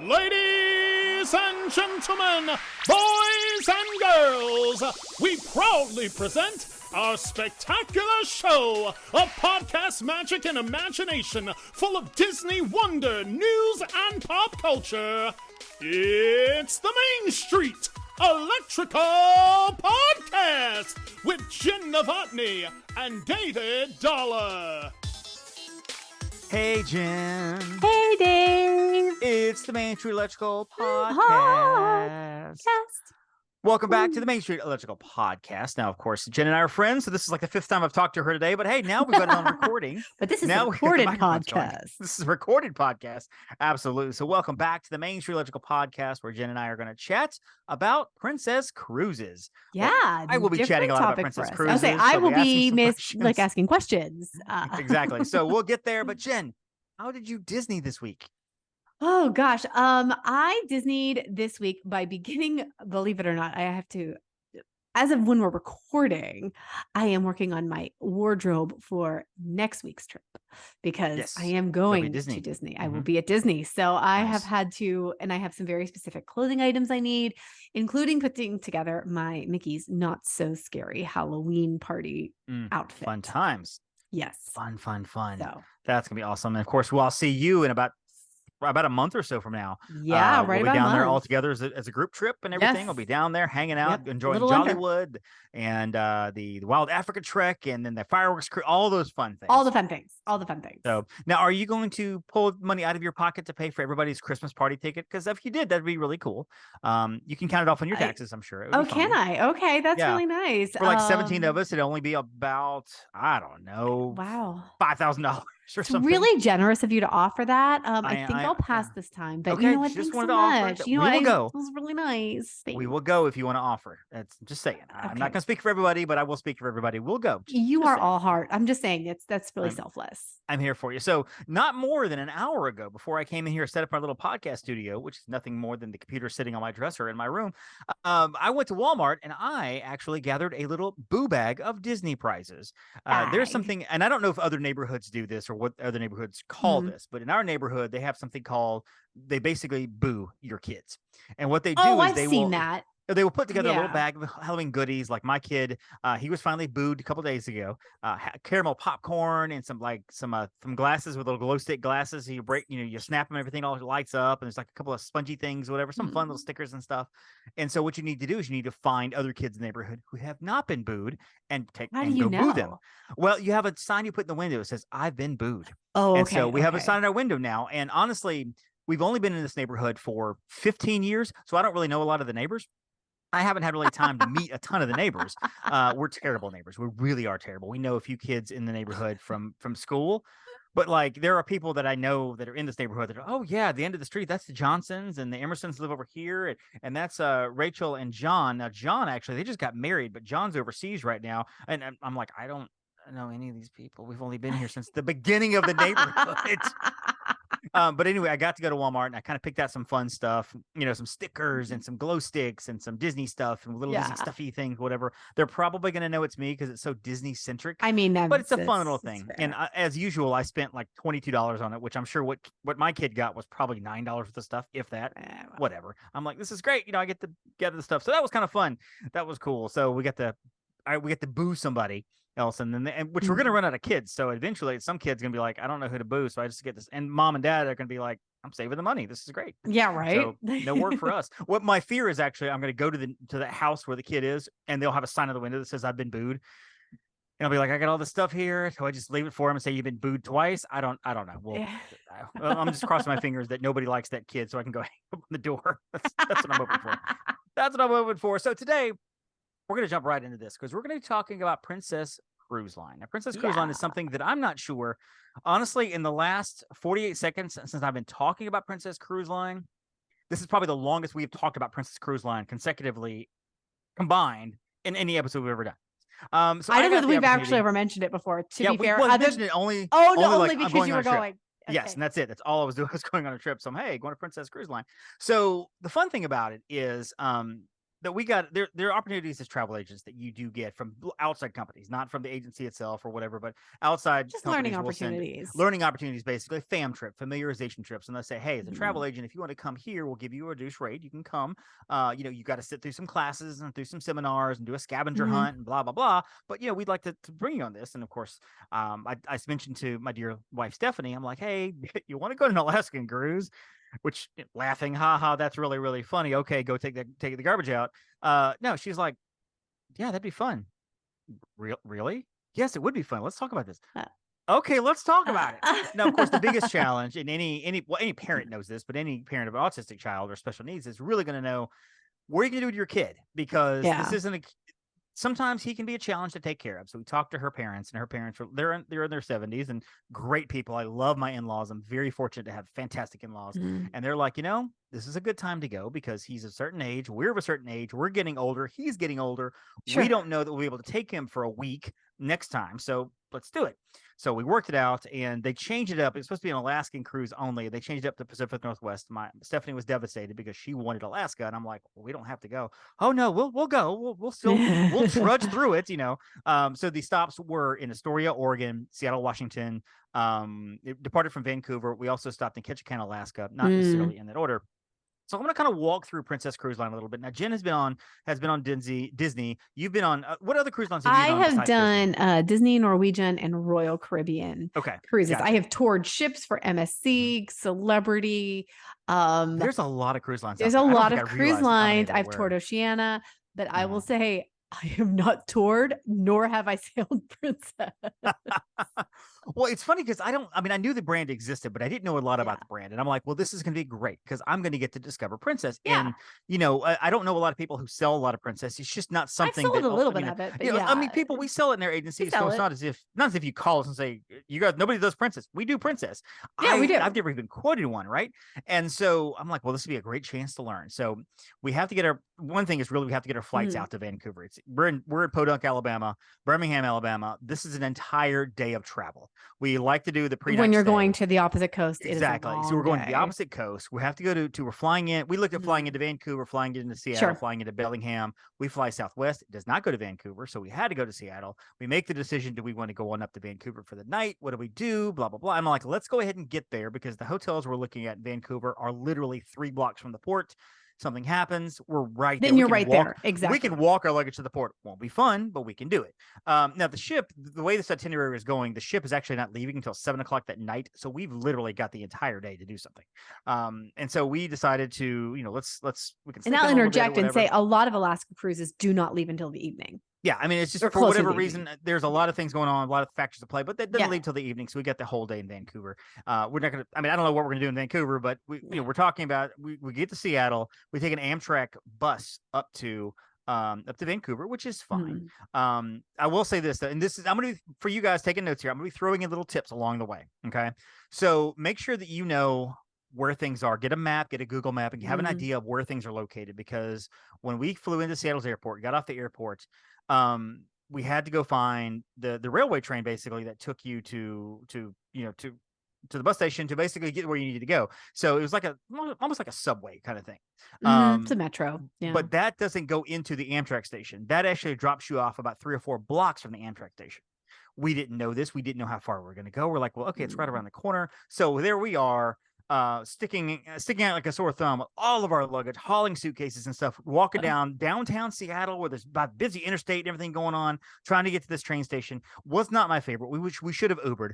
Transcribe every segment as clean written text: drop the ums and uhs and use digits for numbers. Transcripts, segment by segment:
Ladies and gentlemen, boys and girls, we proudly present our spectacular show of podcast magic and imagination full of Disney wonder, news, and pop culture. It's the Main Street Electrical Podcast with Jenn Dave and David Dollar. Hey, Jen. Hey, Dave. It's the Main Street Electrical Podcast. Welcome back to the Main Street Electrical Podcast. Now, of course, Jen and I are friends, so this is like the fifth time I've talked to her today. But hey, now we've got it on recording. But this is now a recorded podcast. This is a recorded podcast. Absolutely. So welcome back to the Main Street Electrical Podcast, where Jen and I are going to chat about princess cruises. Yeah. Well, I will be chatting a lot about princess cruises. I will be asking questions. Exactly. So we'll get there. But Jen, how did you Disney this week? Oh gosh. I Disneyed this week by beginning, believe it or not, I have to, as of when we're recording, I am working on my wardrobe for next week's trip because I am going to Disney. Mm-hmm. I will be at Disney. So I have had to, and I have some very specific clothing items I need, including putting together my Mickey's Not So Scary Halloween party outfit. Fun times. Yes. Fun. So That's going to be awesome. And of course, I'll see you in about a month or so from now. Yeah, we'll be down there all together as a group trip and everything. Yes. We'll be down there hanging out, enjoying Little Jollywood and the Wild Africa Trek and then the fireworks crew, all those fun things. All the fun things. So now, are you going to pull money out of your pocket to pay for everybody's Christmas party ticket? Because if you did, that'd be really cool. You can count it off on your taxes, I'm sure. Can I? Okay, that's really nice. For like 17 of us, it'd only be about, I don't know, $5,000. Or it's really generous of you to offer that. I think I'll pass this time, but you know what? Just Thanks wanted so to offer much. it. You know, we will go. It was really nice. We will go if you want to offer. That's just saying. I'm not going to speak for everybody, but I will speak for everybody. We'll go. You are all heart. I'm just saying that's really selfless. I'm here for you. So not more than an hour ago, before I came in here, set up our little podcast studio, which is nothing more than the computer sitting on my dresser in my room. I went to Walmart and I actually gathered a little boo bag of Disney prizes. There's something, and I don't know if other neighborhoods do this or what other neighborhoods call this, but in our neighborhood, they have something called, they basically boo your kids. And what they do is they will put together a little bag of Halloween goodies. Like my kid, he was finally booed a couple days ago. Caramel popcorn and some glasses with little glow stick glasses. You you snap them, everything all lights up, and there's like a couple of spongy things, whatever, some fun little stickers and stuff. And so what you need to do is you need to find other kids in the neighborhood who have not been booed and go boo them. Well, you have a sign you put in the window that says, "I've been booed." Oh, okay. And so we have a sign in our window now. And honestly, we've only been in this neighborhood for 15 years, so I don't really know a lot of the neighbors. I haven't had really time to meet a ton of the neighbors. We're terrible neighbors. We really are terrible. We know a few kids in the neighborhood from school, but like there are people that I know that are in this neighborhood that are, oh yeah, at the end of the street, that's the Johnsons and the Emersons live over here. And that's Rachel and John. Now, John, actually, they just got married, but John's overseas right now. And I'm like, I don't know any of these people. We've only been here since the beginning of the neighborhood. But anyway, I got to go to Walmart and I kind of picked out some fun stuff, some stickers and some glow sticks and some Disney stuff and little Disney stuffy things, whatever. They're probably going to know it's me because it's so Disney centric. I mean, but it's a fun little thing. And as usual, I spent like $22 on it, which I'm sure what my kid got was probably $9 worth of stuff, if that, whatever. I'm like, this is great. I get to get the stuff. So that was kind of fun. That was cool. So we get to boo somebody else, and which we're gonna run out of kids. So eventually, some kid's gonna be like, I don't know who to boo, so I just get this. And mom and dad are gonna be like, I'm saving the money. This is great. Yeah, right. So no work for us. What my fear is actually, I'm gonna go to the house where the kid is, and they'll have a sign on the window that says I've been booed. And I'll be like, I got all this stuff here. So I just leave it for him and say you've been booed twice. I don't know. Well, I'm just crossing my fingers that nobody likes that kid, so I can go hang up on the door. That's what I'm hoping for. That's what I'm hoping for. So today we're gonna jump right into this because we're gonna be talking about Princess Cruise Line. Now, Princess Cruise Line is something that I'm not sure. Honestly, in the last 48 seconds since I've been talking about Princess Cruise Line, this is probably the longest we've talked about Princess Cruise Line consecutively combined in any episode we've ever done. So I don't know that we've actually ever mentioned it before. To be fair, I mentioned it only. Only because you were going. Okay. Yes, and that's it. That's all I was doing. I was going on a trip. So I'm going to Princess Cruise Line. So the fun thing about it is, that we got there are opportunities as travel agents that you do get from outside companies, not from the agency itself or whatever, but outside Just companies learning will send opportunities. learning opportunities, basically fam trip, familiarization trips. And they'll say, hey, as a travel Mhm. agent, if you want to come here, we'll give you a reduced rate. You can come. You got to sit through some classes and through some seminars and do a scavenger Mhm. hunt and blah, blah, blah. But we'd like to bring you on this. And of course, I mentioned to my dear wife Stephanie, I'm like, hey, you want to go on an Alaskan cruise? Which laughing, haha, that's really, really funny. Okay, go take the garbage out. No, she's like, yeah, that'd be fun. Really? Yes, it would be fun. Let's talk about this. Uh, Okay, let's talk about it. uh, Now, of course, the biggest challenge, and any parent knows this, but any parent of an autistic child or special needs is really going to know what are you going to do with your kid, because this Yeah. isn't a. Sometimes he can be a challenge to take care of. So we talked to her parents, and her parents they're in their 70s and great people. I love my in-laws. I'm very fortunate to have fantastic in-laws, Mhm. and they're like, this is a good time to go because he's a certain age. We're of a certain age. We're getting older. He's getting older. Sure. We don't know that we'll be able to take him for a week next time. So let's do it. So we worked it out, and they changed it up. It's supposed to be an Alaskan cruise only. They changed it up to Pacific Northwest. Stephanie was devastated because she wanted Alaska, and I'm like, well, we don't have to go. Oh no, we'll go. We'll trudge through it. So the stops were in Astoria, Oregon, Seattle, Washington. It departed from Vancouver. We also stopped in Ketchikan, Alaska, not necessarily in that order. So I'm going to kind of walk through Princess Cruise Line a little bit. Now, Jen has been on Disney. You've been on what other cruise lines have you I been on have besides Disney? done Disney, Norwegian, and Royal Caribbean Okay, cruises. I gotcha. have toured ships for MSC, Celebrity. There's a lot of cruise lines out There's a there. I don't lot think of I cruise realized how many lines. there I've toured were. Oceania, but I will Mhm. say I have not toured, nor have I sailed Princess. Well, it's funny because I knew the brand existed, but I didn't know a lot Yeah. about the brand. And I'm like, well, this is going to be great because I'm going to get to discover Princess. Yeah. And, I don't know a lot of people who sell a lot of Princess. It's just not I've something sold that, a little bit of it, but people, we sell it in their we agencies. So sell it's it. not as if you call us and say, you guys, nobody does Princess. We do Princess. Yeah, we do. I've never even quoted one. Right. And so I'm like, well, this would be a great chance to learn. So we have to get one thing is really, we have to get our flights Mhm. out to Vancouver. We're in Podunk, Alabama, Birmingham, Alabama. This is an entire day of travel. We like to do the pre-night When you're stay. going to the opposite coast, it is a Exactly. So we're long going to the day. opposite coast. We have to go to we're flying in. We looked at flying Mhm. into Vancouver, flying into Seattle, Sure. flying into Bellingham. We fly Southwest. It does not go to Vancouver. So we had to go to Seattle. We make the decision. Do we want to go on up to Vancouver for the night? What do we do? Blah, blah, blah. I'm like, let's go ahead and get there because the hotels we're looking at in Vancouver are literally 3 blocks from the port. Something happens, we're right there. Then you're right there. Exactly. We can walk our luggage to the port. Won't be fun, but we can do it. Now the ship, the way this itinerary is going, the ship is actually not leaving until 7:00 that night. So we've literally got the entire day to do something. And so we decided to, we can sleep And in I'll a little bit or interject and whatever. say a lot of Alaska cruises do not leave until the evening. Yeah, I mean, it's just Or for closer whatever to the reason, evening. there's a lot of things going on, a lot of factors to play, but that doesn't Yeah. leave till the evening. So we got the whole day in Vancouver. We're not gonna. I mean, I don't know what we're gonna do in Vancouver, but we're talking about we get to Seattle. We take an Amtrak bus up to Vancouver, which is fine. Mhm. I will say this, and this is I'm gonna be for you guys taking notes here. I'm gonna be throwing in little tips along the way. Okay, so make sure that you know where things are. Get a map, get a Google map, and you have an Mhm. idea of where things are located. Because when we flew into Seattle's airport, got off the airport, we had to go find the railway train basically that took you to the bus station to basically get where you needed to go. So it was like almost like a subway kind of thing. It's a metro. Yeah. But that doesn't go into the Amtrak station. That actually drops you off about 3 or 4 blocks from the Amtrak station. We didn't know this. We didn't know how far we were going to go. We're like, well, okay, it's right around the corner. So there we are, sticking out like a sore thumb with all of our luggage, hauling suitcases and stuff, walking down downtown Seattle where there's about busy interstate and everything going on, trying to get to this train station. Was not my favorite. We should have Ubered.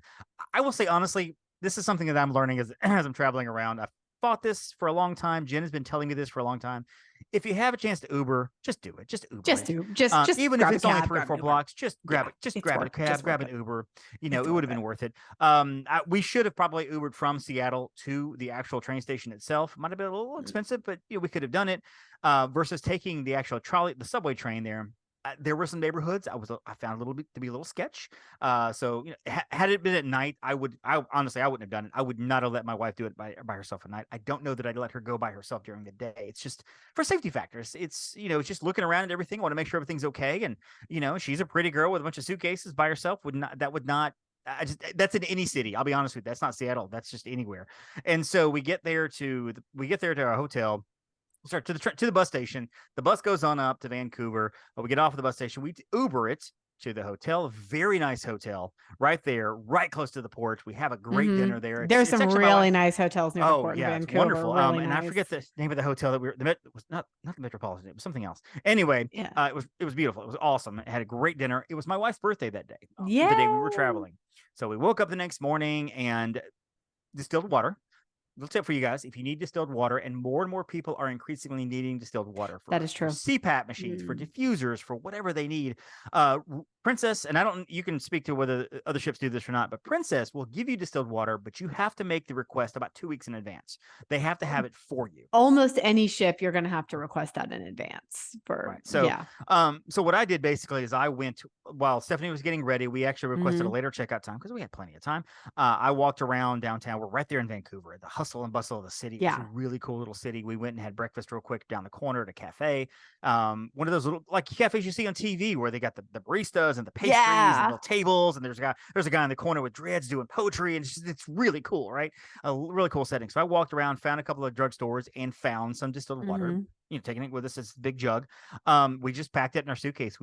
I will say honestly, this is something that I'm learning as I'm traveling around. I've thought this for a long time. Jen has been telling me this for a long time. If you have a chance to Uber, just do it. Just Uber. Just even if grab a it's only cab, 3 or grab 4 an Uber. blocks, just grab Yeah, it. Just it's grab a worth- cab, just grab worth an it. Uber. It's It would have worth been it. worth it. We should have probably Ubered from Seattle to the actual train station itself. Might have been a little expensive, but we could have done it. Versus taking the actual the subway train there. There were some neighborhoods I found a little bit to be a little sketch. So had it been at night, I honestly wouldn't have done it. I would not have let my wife do it by herself at night. I don't know that I'd let her go by herself during the day. It's just for safety factors. It's it's just looking around at everything. I want to make sure everything's okay. And she's a pretty girl with a bunch of suitcases by herself. That's in any city. I'll be honest with you. That's not Seattle. That's just anywhere. And so we get there to our hotel. sorry, to the bus station. The bus goes on up to Vancouver. We get off of the bus station. We Uber it to the hotel. Very nice hotel right there, right close to the port. We have a great dinner there. There's It's some actually really nice hotels near the port in yeah, it's Vancouver. wonderful. Really And nice. I forget the name of the hotel that it was not the Metropolitan. It was something else. Anyway, Yeah. it was beautiful. It was awesome. It had a great dinner. It was my wife's birthday that day. Yeah. The day we were traveling. So we woke up the next morning and distilled water. Little tip for you guys: if you need distilled water, and more people are increasingly needing distilled water for that is true. CPAP machines, for diffusers, for whatever they need. Princess, and you can speak to whether other ships do this or not, but Princess will give you distilled water, but you have to make the request about 2 weeks in advance. They have to have it for you. Almost any ship, you're going to have to request that in advance. So what I did basically is I went while Stephanie was getting ready. We actually requested a later checkout time because we had plenty of time. I walked around downtown. We're right there in Vancouver, the hustle and bustle of the city. It's a really cool little city. We went and had breakfast real quick down the corner at a cafe. One of those little like cafes you see on TV where they got the baristas and the pastries and little tables, and there's a guy in the corner with dreads doing poetry, and it's really cool, right? A really cool setting. So I walked around, found a couple of drugstores, and found some distilled water. Taking it with us as a big jug. We just packed it in our suitcase.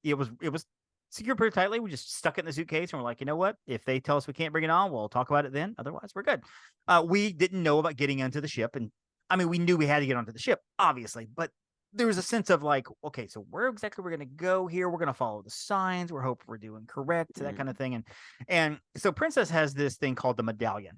It was secured pretty tightly. We just stuck it in the suitcase, and we're like, you know what? If they tell us we can't bring it on, we'll talk about it then. Otherwise, we're good. We didn't know about getting onto the ship, and I mean, we knew we had to get onto the ship, obviously, but there was a sense of like, okay, so where exactly we're going to go here? We're going to follow the signs. We're hoping we're doing correct, that kind of thing. And so Princess has this thing called the medallion.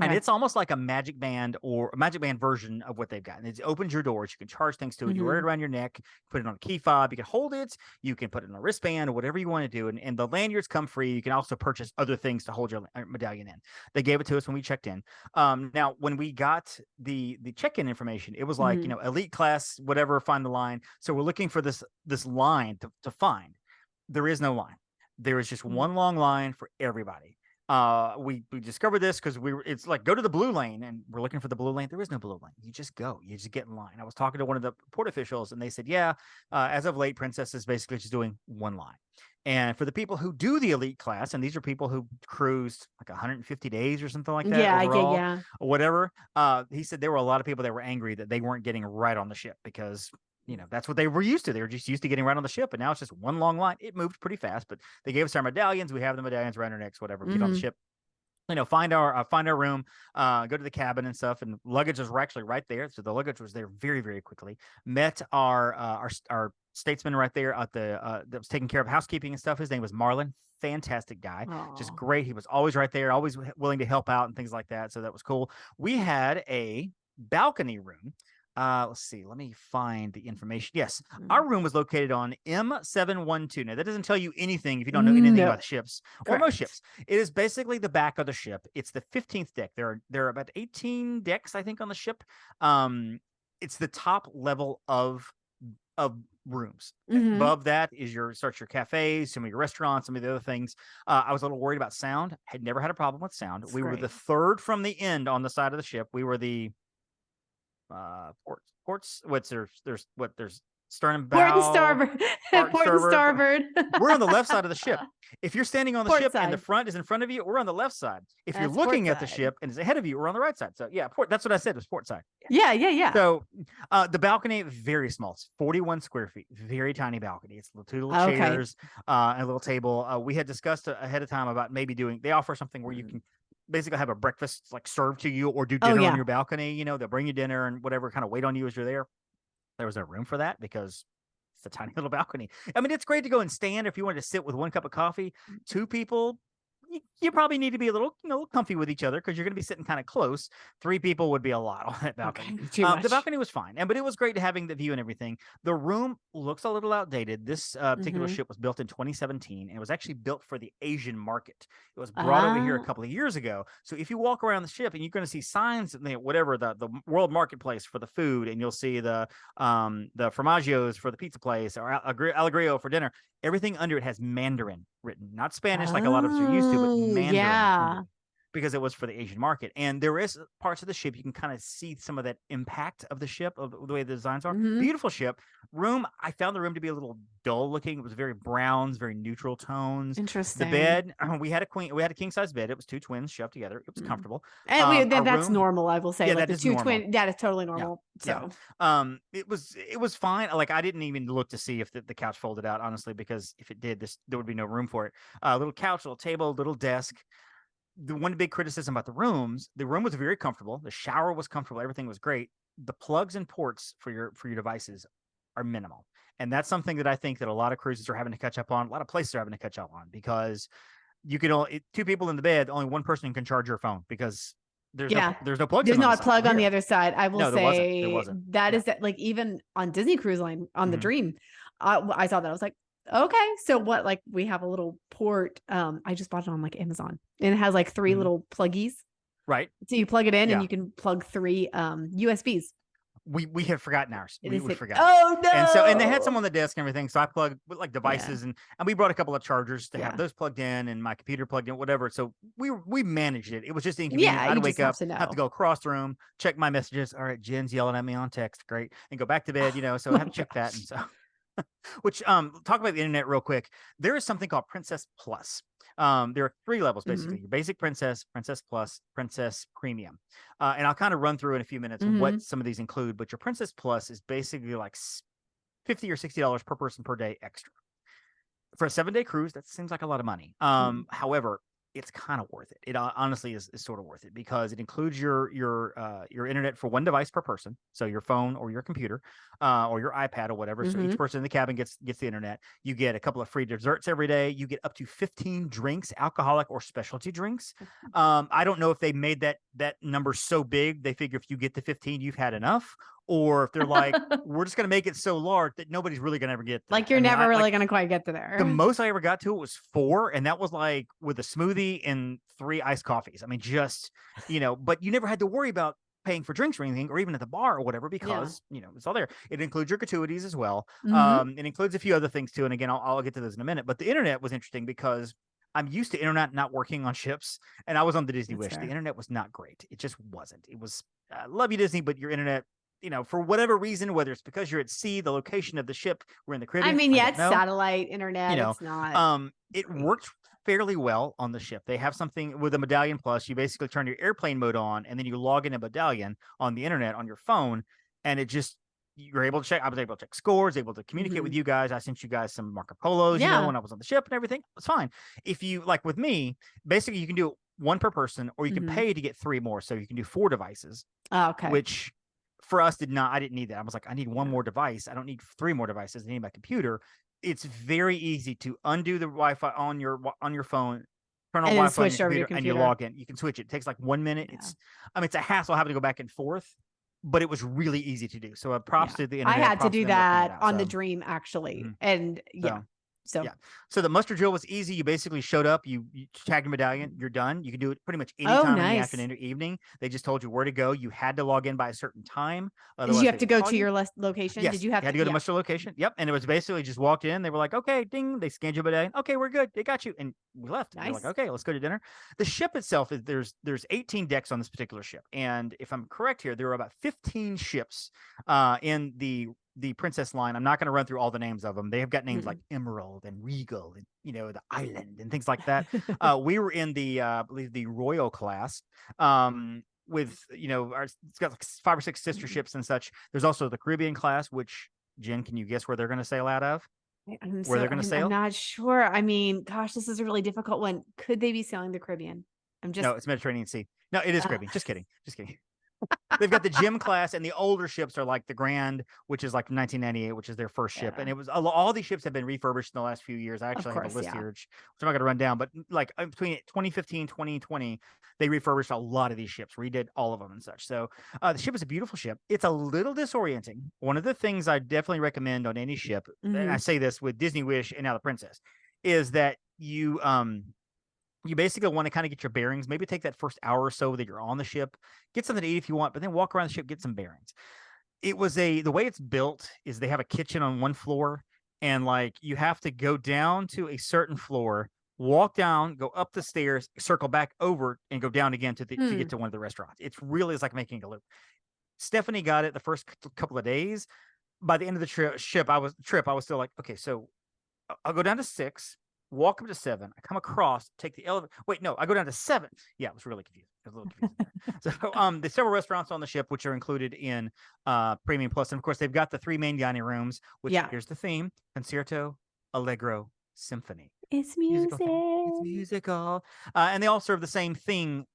And it's almost like a magic band or a magic band version of what they've got. And it opens your doors. You can charge things to it. You wear it around your neck, put it on a key fob. You can hold it. You can put it on a wristband or whatever you want to do. And the lanyards come free. You can also purchase other things to hold your medallion in. They gave it to us when we checked in. Now, when we got the check-in information, it was like, elite class, whatever, find the line. So we're looking for this line to find. There is no line. There is just one long line for everybody. We discovered this because it's like, go to the blue lane, and we're looking for the blue lane. There is no blue lane. You just go, you just get in line. I was talking to one of the port officials, and they said, as of late, Princess is basically just doing one line. And for the people who do the elite class, and these are people who cruised like 150 days or something like that, overall, or whatever. He said there were a lot of people that were angry that they weren't getting right on the ship because that's what they were used to. They were just used to getting right on the ship, and now it's just one long line. It moved pretty fast, but they gave us our medallions. We have the medallions around our necks, whatever. We get on the ship, find our room, go to the cabin and stuff, and luggage was actually right there. So the luggage was there very, very quickly. Met our statesman right there at that was taking care of housekeeping and stuff. His name was Marlon. Fantastic guy. Just great. He was always right there, always willing to help out and things like that. So that was cool. We had a balcony room. Let's see. Let me find the information. Yes, our room was located on M712. Now, that doesn't tell you anything if you don't know anything about the ships or most ships. It is basically the back of the ship. It's the 15th deck. There are about 18 decks, I think, on the ship. It's the top level of rooms. Above that is your cafes, some of your restaurants, some of the other things. I was a little worried about sound. Had never had a problem with sound. We were the third from the end on the side of the ship. We were the ports. There's stern and bow. Port and starboard. Port and starboard. We're on the left side of the ship. If you're standing on the Port ship side. and the front is in front of you, we're on the left side. If That's you're looking port at the side. ship and it's ahead of you, we're on the right side. So yeah, port. That's what I said, was port side. Yeah. So the balcony, very small. It's 41 square feet. Very tiny balcony. It's two little chairs and a little table. We had discussed ahead of time about maybe they offer something where you can basically have a breakfast like served to you or do dinner on your balcony. They'll bring you dinner and whatever, kind of wait on you as you're there. There was no room for that because it's a tiny little balcony. I mean, it's great to go and stand if you wanted to sit with one cup of coffee. Two people, you probably need to be a little, comfy with each other because you're going to be sitting kind of close. Three people would be a lot on that balcony. Okay, the balcony was fine, but it was great having the view and everything. The room looks a little outdated. This particular ship was built in 2017 and it was actually built for the Asian market. It was brought over here a couple of years ago. So if you walk around the ship and you're going to see signs, whatever the world marketplace for the food, and you'll see the formaggio's for the pizza place or Allegrio for dinner. Everything under it has Mandarin written, not Spanish like a lot of us are used to, but Mandarin. Yeah. because it was for the Asian market. And there is parts of the ship you can kind of see some of that impact of the ship, of the way the designs are. Beautiful ship. Room, I found the room to be a little dull looking. It was very browns, very neutral tones. Interesting. The bed, we had a king size bed. It was two twins shoved together. It was comfortable. And that's normal, I will say. Yeah, like that the is two normal. twin, that is totally normal. Yeah. So it was fine. Like, I didn't even look to see if the couch folded out, honestly, because if it did, there would be no room for it. Little couch, little table, little desk. The one big criticism about the room was very comfortable. The shower was comfortable. Everything was great. The plugs and ports for your devices are minimal. And that's something that I think that a lot of cruises are having to catch up on. A lot of places are having to catch up on, because you can only two people in the bed, only one person can charge your phone, because there's no plugs. There's not a plug on the other side. I will say there wasn't. That is that, like, even on Disney Cruise Line on the Dream, I saw that. I was like, okay, so what? Like, we have a little port. I just bought it on like Amazon, and it has like 3 little pluggies. Right. So you plug it in, and you can plug 3 USBs. We had forgotten ours. We forgot. Oh no! And they had some on the desk and everything. So I plugged with like devices, and we brought a couple of chargers to have those plugged in, and my computer plugged in, whatever. So we managed it. It was just inconvenient. I'd wake up, have to go across the room, check my messages. All right, Jen's yelling at me on text. Great, and go back to bed. So I have to check that, and so. Which talk about the internet real quick. There is something called Princess Plus. There are 3 levels, basically. Your basic Princess, Princess Plus, Princess Premium. And I'll kind of run through in a few minutes what some of these include. But your Princess Plus is basically like $50 or $60 per person per day extra. For a 7-day cruise, that seems like a lot of money. However, it's kind of worth it. It honestly is sort of worth it, because it includes your internet for 1 device per person. So your phone or your computer or your iPad or whatever. So each person in the cabin gets the internet. You get a couple of free desserts every day. You get up to 15 drinks, alcoholic or specialty drinks. I don't know if they made that number so big they figure if you get the 15, you've had enough. Or if they're like, we're just going to make it so large that nobody's really going to ever get there. Like, you're never really going to quite get to there. The most I ever got to it was 4. And that was like with a smoothie and 3 iced coffees. I mean, just, but you never had to worry about paying for drinks or anything, or even at the bar or whatever, because, it's all there. It includes your gratuities as well. It includes a few other things too. And again, I'll get to those in a minute. But the internet was interesting because I'm used to internet not working on ships, and I was on the Disney Wish. The internet was not great. It just wasn't. It was, love you, Disney, but your internet, for whatever reason, whether it's because you're at sea, the location of the ship, we're in the Caribbean. I mean, it's satellite internet. It's not. It worked fairly well on the ship. They have something with a Medallion Plus. You basically turn your airplane mode on, and then you log in a Medallion on the internet on your phone, and you're able to check. I was able to check scores, able to communicate with you guys. I sent you guys some Marco Polos, when I was on the ship and everything. It was fine. If you, like with me, basically you can do 1 per person, or you can pay to get 3 more. So you can do 4 devices. Oh, okay. Which for us I didn't need that. I was like, I need 1 more device. I don't need 3 more devices. I need my computer. It's very easy to undo the Wi-Fi on your phone, turn on Wi-Fi on your computer, and you log in. You can switch it. It takes like 1 minute. It's a hassle having to go back and forth, but it was really easy to do. So props to the internet. I had to do that on the Dream, actually. And so the muster drill was easy. You basically showed up, you tagged your Medallion, you're done. You can do it pretty much any time in the afternoon or evening. They just told you where to go. You had to log in by a certain time. Did you have to go to your location? Yes. Did you have to go to muster location? Yep. And it was basically just walked in. They were like, okay, ding. They scanned your Medallion. Okay, we're good. They got you. And we left. Nice. They were like, okay, let's go to dinner. The ship itself is there's 18 decks on this particular ship. And if I'm correct here, there are about 15 ships in the Princess line. I'm not going to run through all the names of them. They have got names like Emerald and Regal and, the Island and things like that. We were in the, I believe the Royal class, with, it's got like 5 or 6 sister ships and such. There's also the Caribbean class, which, Jen, can you guess where they're going to sail out of? Where they're going to sail? I'm not sure. I mean, gosh, this is a really difficult one. Could they be sailing the Caribbean? No, it's Mediterranean Sea. No, it is Caribbean. Just kidding. They've got the gym class, and the older ships are like the Grand, which is like 1998, which is their first ship. And it was all these ships have been refurbished in the last few years. I actually have a list here, which I'm not going to run down, but like between 2015, 2020, they refurbished a lot of these ships, redid all of them and such. So the ship is a beautiful ship. It's a little disorienting. One of the things I definitely recommend on any ship, and I say this with Disney Wish and now the Princess, is that you basically want to kind of get your bearings, maybe take that first hour or so that you're on the ship, get something to eat if you want, but then walk around the ship, get some bearings. The way it's built is they have a kitchen on one floor, and like you have to go down to a certain floor walk down, go up the stairs, circle back over, and go down again to get to one of the restaurants. It's really is like making a loop. Stephanie got it the first couple of days. By the end of the trip, I was still like, okay, so I'll go down to 6, walk up to 7. I come across, take the elevator. Wait, no, I go down to 7. Yeah, I was really confused. I was a little confused. So there's several restaurants on the ship which are included in Premium Plus. And of course, they've got the 3 main dining rooms, which here's the theme: Concerto, Allegro, Symphony. It's music. It's musical. And they all serve the same thing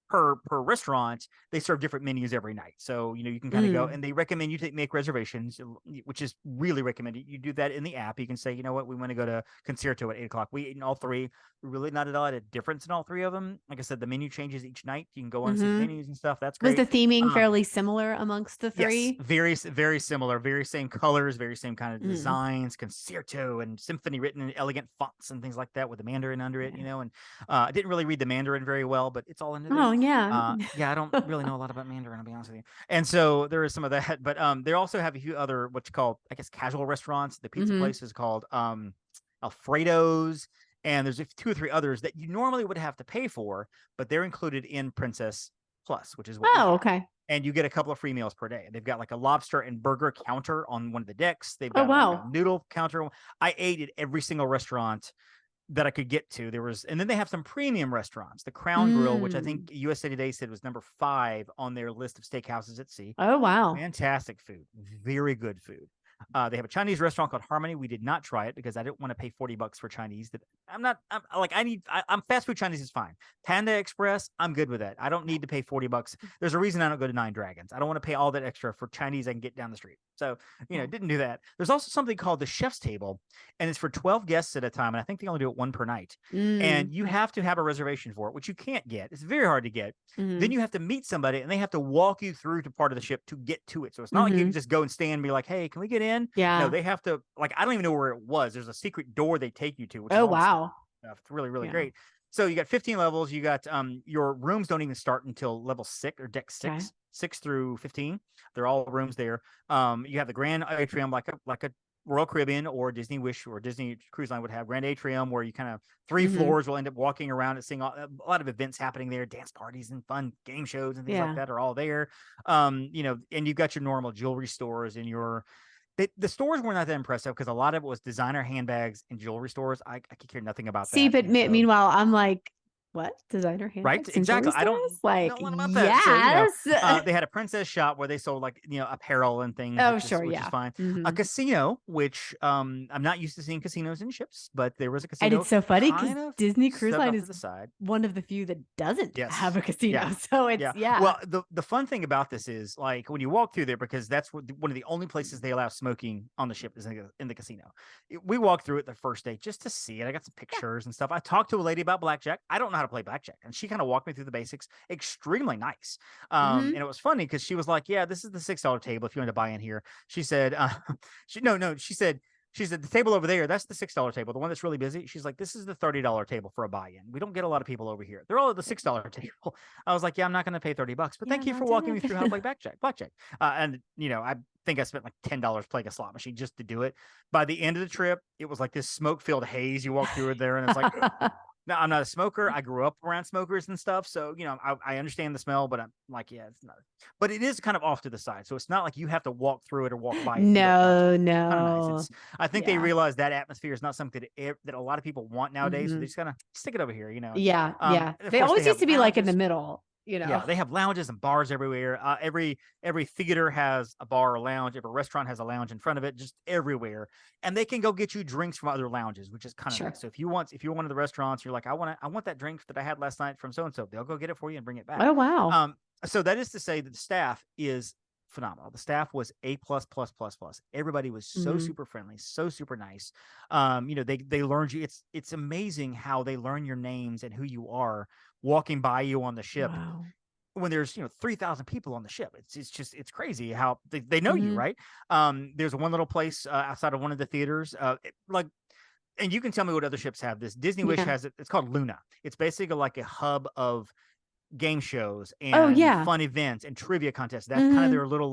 per restaurant. They serve different menus every night, so you can kind of go, and they recommend you make reservations, which is really recommended. You do that in the app. You can say, you know what, we want to go to Concerto at 8:00. We ate in all 3. Really not at all a difference in all 3 of them. Like I said, the menu changes each night. You can go on some menus and stuff. That's great. Was the theming fairly similar amongst the 3? Yes, very similar, very same colors, very same kind of designs. Concerto and Symphony written in elegant fonts and things like that with the Mandarin under it, and I didn't really read the Mandarin very well, but it's all in there. Yeah. I don't really know a lot about Mandarin, I'll be honest with you. And so there is some of that, but they also have a few other what you call, I guess, casual restaurants. The pizza place is called Alfredo's, and there's 2 or 3 others that you normally would have to pay for, but they're included in Princess Plus, which is what okay. And you get a couple of free meals per day. They've got like a lobster and burger counter on one of the decks. They've got like a noodle counter. I ate at every single restaurant that I could get to. And then they have some premium restaurants. The Crown Grill, which I think USA Today said was number 5 on their list of steakhouses at sea. Oh, wow. Fantastic food. Very good food. They have a Chinese restaurant called Harmony. We did not try it because I didn't want to pay $40 for Chinese. I'm fast food Chinese is fine. Panda Express, I'm good with that. I don't need to pay $40. There's a reason I don't go to Nine Dragons. I don't want to pay all that extra for Chinese I can get down the street. So, didn't do that. There's also something called the Chef's Table, and it's for 12 guests at a time. And I think they only do it 1 per night. And you have to have a reservation for it, which you can't get. It's very hard to get. Then you have to meet somebody, and they have to walk you through to part of the ship to get to it. So it's not like you can just go and stand and be like, hey, can we get in? Yeah. No, they have to, I don't even know where it was. There's a secret door they take you to. Which oh, wow. Stuff. It's really, really great. So you got 15 levels. You got your rooms don't even start until level 6 or deck 6. Okay. 6 through 15. They're all rooms there. You have the grand atrium like a Royal Caribbean or Disney Wish or Disney Cruise Line would have, grand atrium, where you kind of 3 floors will end up walking around and seeing a lot of events happening there. Dance parties and fun game shows and things like that are all there. And you've got your normal jewelry stores and the stores were not that impressive because a lot of it was designer handbags and jewelry stores. I could care nothing about that. But meanwhile, I'm like, what? Designer handbags? Right, exactly. I don't know about that. Yes. So, they had a princess shop where they sold apparel and things. Which is fine. A casino, which I'm not used to seeing casinos in ships, but there was a casino. And it's so funny because Disney Cruise Line is one of the few that doesn't have a casino. Yeah. So it's Well, the fun thing about this is when you walk through there, because that's one of the only places they allow smoking on the ship is in the casino. We walked through it the first day just to see it. I got some pictures and stuff. I talked to a lady about blackjack. I don't know how to play blackjack, and she kind of walked me through the basics. Extremely nice. And it was funny because she was like, yeah, this is the $6 table if you want to buy in here. She said she said the table over there, that's the $6 table, the one that's really busy. She's like, this is the $30 table for a buy-in. We don't get a lot of people over here. They're all at the $6 table. I was like, yeah, I'm not going to pay $30, but thank you for walking me through how to play blackjack. And I think I spent like $10 playing a slot machine just to do it. By the end of the trip, it was like this smoke-filled haze. You walk through it there and it's like, now, I'm not a smoker. I grew up around smokers and stuff. So, I understand the smell, but I'm like, yeah, it's not. But it is kind of off to the side. So it's not like you have to walk through it or walk by it. No. Nice. I think they realize that atmosphere is not something that a lot of people want nowadays. So they just kind of stick it over here, Yeah. They always used to be like in the middle. Yeah, they have lounges and bars everywhere. Every theater has a bar or lounge. Every restaurant has a lounge in front of it, just everywhere. And they can go get you drinks from other lounges, which is kind of nice. So if you're one of the restaurants, you're like, I want that drink that I had last night from so and so. They'll go get it for you and bring it back. Oh wow. So that is to say that the staff is phenomenal. The staff was A+++++. Everybody was so super friendly, so super nice. They learned you. It's amazing how they learn your names and who you are walking by you on the ship. Wow. When there's 3,000 people on the ship. It's crazy how they know you, right? There's one little place outside of one of the theaters, and you can tell me what other ships have this. Disney Wish has it. It's called Luna. It's basically like a hub of game shows and fun events and trivia contests. That's kind of their little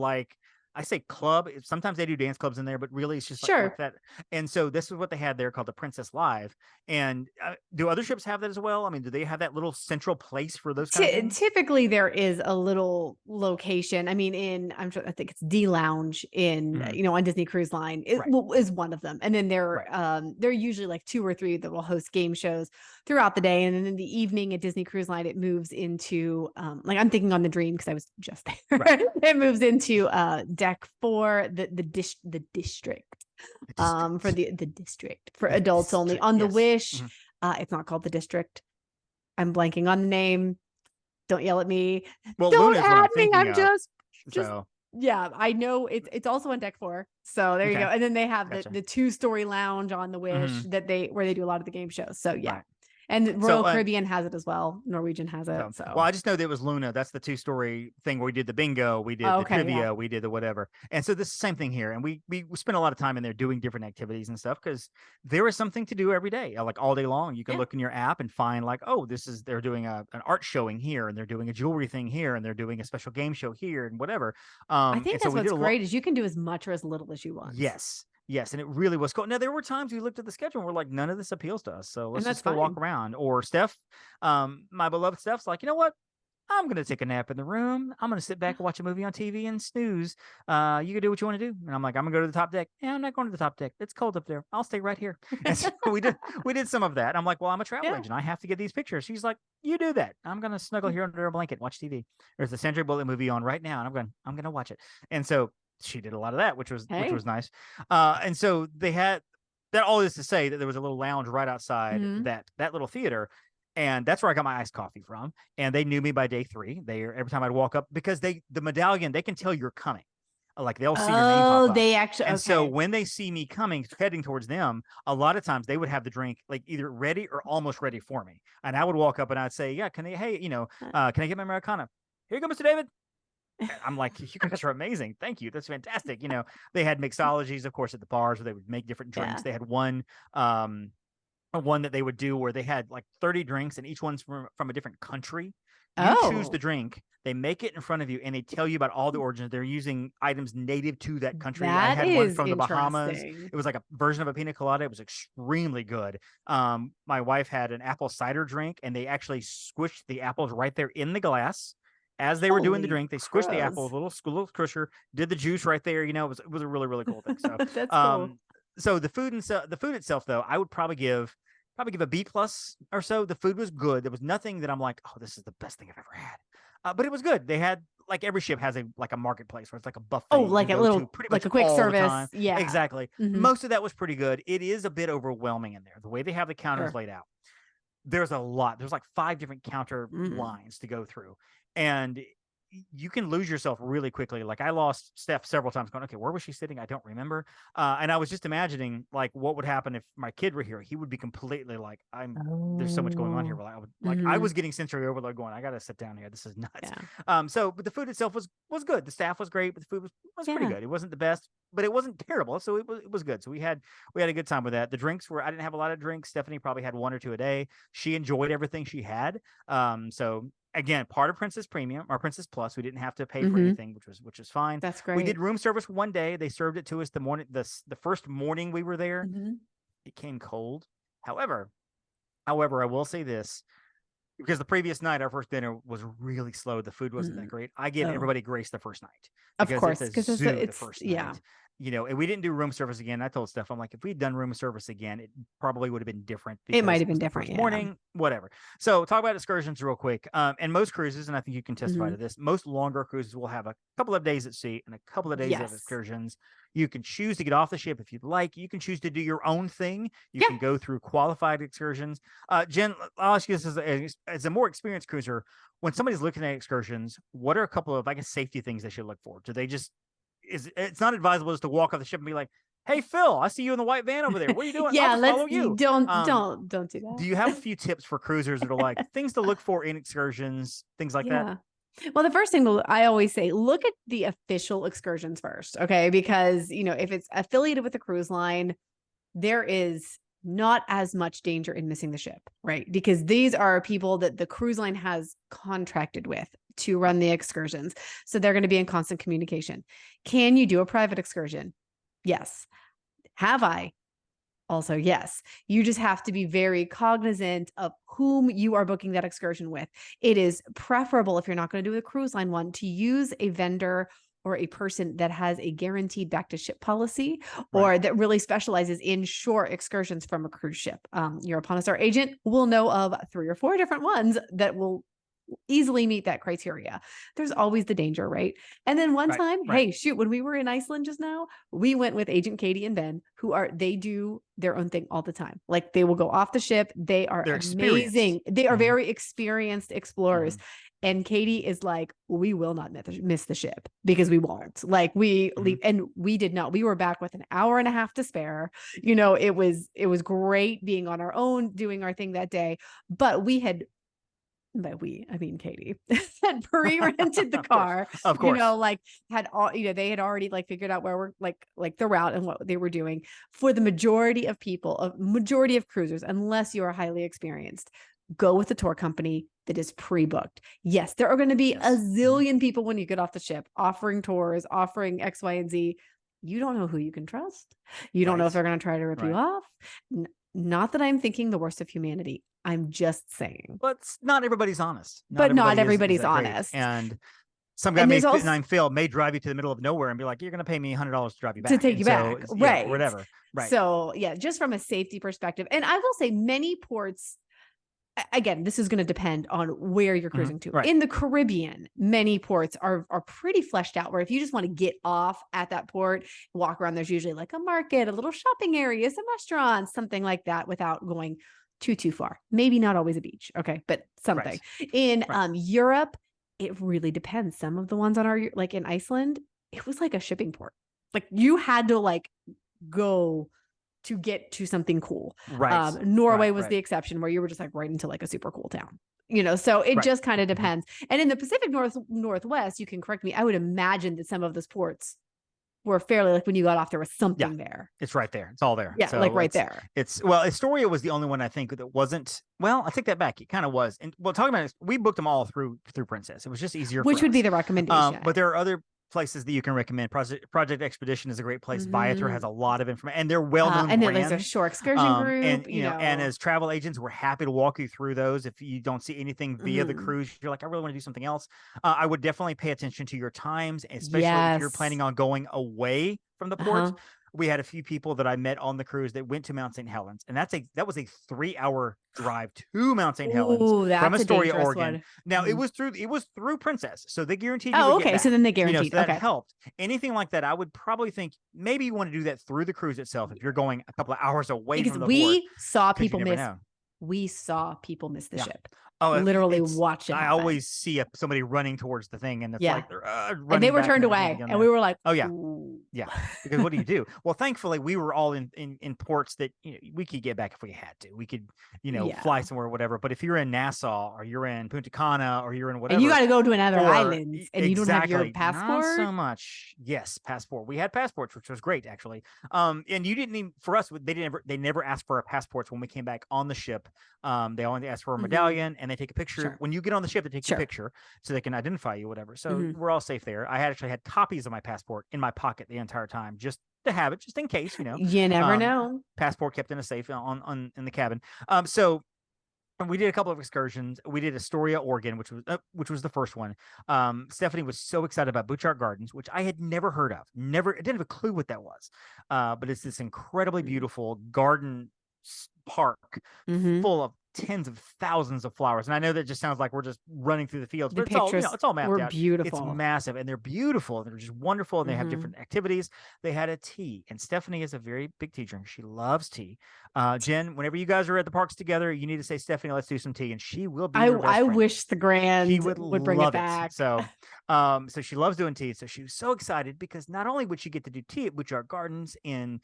I say club. Sometimes they do dance clubs in there, but really it's just like that. And so this is what they had there called the Princess Live. And do other ships have that as well? I mean, do they have that little central place for those kind of things? Typically, there is a little location. I mean, I think it's D Lounge in on Disney Cruise Line. It is one of them, and then there are usually like 2 or 3 that will host game shows throughout the day, and then in the evening at Disney Cruise Line, it moves into like I'm thinking on the Dream because I was just there. It moves into deck 4, the district. For the district for adults only. On the Wish, it's not called the District. I'm blanking on the name. Don't yell at me. Well, don't Luna's add me. I'm of. just yeah. I know it's also on deck 4. So there you go. And then they have the 2-story lounge on the Wish where they do a lot of the game shows. So yeah. Right. And Royal Caribbean has it as well. Norwegian has it. So. Well, I just know that it was Luna. That's the 2-story thing where we did the bingo, we did the trivia, we did the whatever. And so this is the same thing here. And we spent a lot of time in there doing different activities and stuff because there is something to do every day, like all day long. You can look in your app and find like, oh, they're doing an art showing here, and they're doing a jewelry thing here, and they're doing a special game show here, and whatever. I think that's what's great is you can do as much or as little as you want. Yes, and it really was cool. Now, there were times we looked at the schedule and we're like, none of this appeals to us. So let's just go walk around. Or Steph, my beloved Steph's like, you know what? I'm going to take a nap in the room. I'm going to sit back and watch a movie on TV and snooze. You can do what you want to do. And I'm like, I'm going to go to the top deck. Yeah, I'm not going to the top deck. It's cold up there. I'll stay right here. And so we did some of that. I'm like, well, I'm a travel agent. I have to get these pictures. She's like, you do that. I'm going to snuggle here under a blanket, watch TV. There's the Sandra Bullock movie on right now. And I'm going to watch it. And so she did a lot of that, which was nice. And so they had that. All this to say that there was a little lounge right outside that little theater, and that's where I got my iced coffee from. And they knew me by day 3. Every time I'd walk up because the medallion, they can tell you're coming. Like they'll see your name pop up. They actually. And so when they see me coming, heading towards them, a lot of times they would have the drink like either ready or almost ready for me. And I would walk up and I'd say, yeah, can I get my Americana? Here you go, Mr. David. I'm like, you guys are amazing. Thank you. That's fantastic. They had mixologies, of course, at the bars where they would make different drinks. Yeah. They had one that they would do where they had like 30 drinks and each one's from a different country. You choose the drink, they make it in front of you, and they tell you about all the origins. They're using items native to that country. I had one from the Bahamas. It was like a version of a pina colada. It was extremely good. My wife had an apple cider drink, and they actually squished the apples right there in the glass. As they were doing the drink, they squished the apples, a little crusher, did the juice right there. It was a really, really cool thing. So that's cool. So the food itself, though, I would probably give a B+ or so. The food was good. There was nothing that I'm like, oh, this is the best thing I've ever had. But it was good. They had like every ship has a marketplace where it's like a buffet. Oh, like a little, like a quick service. Yeah, exactly. Mm-hmm. Most of that was pretty good. It is a bit overwhelming in there. The way they have the counters laid out. There's a lot. There's like 5 different counter lines to go through. And you can lose yourself really quickly. Like I lost Steph several times going, okay, where was she sitting? I don't remember. And I was just imagining like what would happen if my kid were here. He would be completely like, there's so much going on here. Well, I was getting sensory overload going, I got to sit down here. This is nuts. Yeah. But the food itself was good. The staff was great, but the food was pretty good. It wasn't the best, but it wasn't terrible. So it was good. So we had a good time with that. The drinks I didn't have a lot of drinks. Stephanie probably had 1 or 2 a day. She enjoyed everything she had. So again, part of Princess Premium or Princess Plus, we didn't have to pay for anything, which was fine. That's great. We did room service one day. They served it to us the first morning we were there. It came cold. However, I will say this, because the previous night, our first dinner was really slow. The food wasn't that great. I give everybody grace the first night. Of course, because it's the first night. And we didn't do room service again. I told Steph, I'm like, if we'd done room service again, it probably would have been different. It might have been different. Morning, whatever. So talk about excursions real quick. And most cruises, and I think you can testify to this, most longer cruises will have a couple of days at sea and a couple of days of excursions. You can choose to get off the ship if you'd like. You can choose to do your own thing. You can go through qualified excursions. Jen, I'll ask you this as a more experienced cruiser, when somebody's looking at excursions, what are a couple of, safety things they should look for? Do they just it's not advisable just to walk off the ship and be like, hey, Phil, I see you in the white van over there. What are you doing? I'll follow you. Don't do that. Do you have a few tips for cruisers that are like things to look for in excursions, things like that? Well, the first thing I always say, look at the official excursions first. Okay. Because, if it's affiliated with a cruise line, there is not as much danger in missing the ship, right? Because these are people that the cruise line has contracted with to run the excursions. So they're going to be in constant communication. Can you do a private excursion? Yes. Have I? Also, yes. You just have to be very cognizant of whom you are booking that excursion with. It is preferable, if you're not going to do a cruise line one, to use a vendor or a person that has a guaranteed back to ship policy, or that really specializes in short excursions from a cruise ship. Your Upon Us Our agent will know of 3 or 4 different ones that will easily meet that criteria. There's always the danger, right? And then one time, hey, shoot, when we were in Iceland just now, we went with Agent Katie and Ben, they do their own thing all the time. Like, they will go off the ship. They're amazing. They are very experienced explorers. And Katie is like, we will not miss the ship, because we won't. Like, we leave, and we did not. We were back with an hour and a half to spare. It was great being on our own, doing our thing that day. But I mean Katie had pre-rented the car, of course, had all, they had already figured out where we're like the route and what they were doing. For the majority of cruisers, unless you are highly experienced, go with the tour company that is pre-booked. Yes, there are going to be a zillion people when you get off the ship offering tours, offering X, Y, and Z. You don't know who you can trust. You don't know if they're going to try to rip you off. Not that I'm thinking the worst of humanity. I'm just saying. But not everybody's honest. Not everybody's honest. And some guy may drive you to the middle of nowhere and be like, you're going to pay me $100 to drive you back. To take you back. Right. Whatever. Right. So yeah, just from a safety perspective. And I will say many ports, again, this is going to depend on where you're cruising to. In the Caribbean, many ports are pretty fleshed out, where if you just want to get off at that port, walk around, there's usually like a market, a little shopping area, some restaurants, something like that, without going too far. Maybe not always a beach. Okay. But something. In Europe, it really depends. Some of the ones on like in Iceland, it was like a shipping port. Like, you had to go to get to something cool. Norway was the exception, where you were just right into a super cool town. So it just kind of depends. And in the Pacific Northwest, you can correct me, I would imagine that some of those ports were fairly, when you got off, there was something there. It's right there. It's all there. Yeah, so right there. Astoria was the only one I think that wasn't. Well, I take that back. It kind of was. And talking about it, we booked them all through Princess. It was just easier. Which would be the recommendation. But there are other places that you can recommend. Project Expedition is a great place. Viator has a lot of information, and they're well-known and then there's a shore excursion group, and and as travel agents, we're happy to walk you through those. If you don't see anything via the cruise, you're like, I really want to do something else. I would definitely pay attention to your times, especially if you're planning on going away from the ports. We had a few people that I met on the cruise that went to Mount St. Helens, and that was a 3-hour drive to Mount St. Helens from Astoria, Oregon. One. Now it was through Princess, so they guaranteed. So then they guaranteed. So that helped. Anything like that, I would probably think maybe you want to do that through the cruise itself if you're going a couple of hours away from the port. We saw people miss the ship. Literally watching. I always see somebody running towards the thing, and it's and they were turned away, and we were like, oh yeah, because what do you do? Well, thankfully we were all in ports that we could get back if we had to. We could fly somewhere or whatever. But if you're in Nassau or you're in Punta Cana or you're in whatever, and you got to go to another island, and you don't have your passport. Not so much. Yes, passport. We had passports, which was great actually. And you didn't even, for us, they never asked for our passports when we came back on the ship. They only asked for a medallion, and they take a picture when you get on the ship. They take a picture so they can identify you, whatever. So we're all safe there. I actually had copies of my passport in my pocket the entire time, just to have it, just in case. You never know. Passport kept in a safe in the cabin. So we did a couple of excursions. We did Astoria, Oregon, which was the first one. Stephanie was so excited about Butchart Gardens, which I had never heard of. I didn't have a clue what that was. But it's this incredibly beautiful garden park full of tens of thousands of flowers. And I know that just sounds like we're just running through the fields, but it's all mapped out. Beautiful. It's massive, and they're beautiful. They're just wonderful, and they have different activities. They had a tea, and Stephanie is a very big tea drinker. She loves tea. Jen, whenever you guys are at the parks together, you need to say, Stephanie, let's do some tea, and she will be your best friend. Wish the Grand would bring it back. So she loves doing tea. So she was so excited because not only would she get to do tea at Butchart Gardens in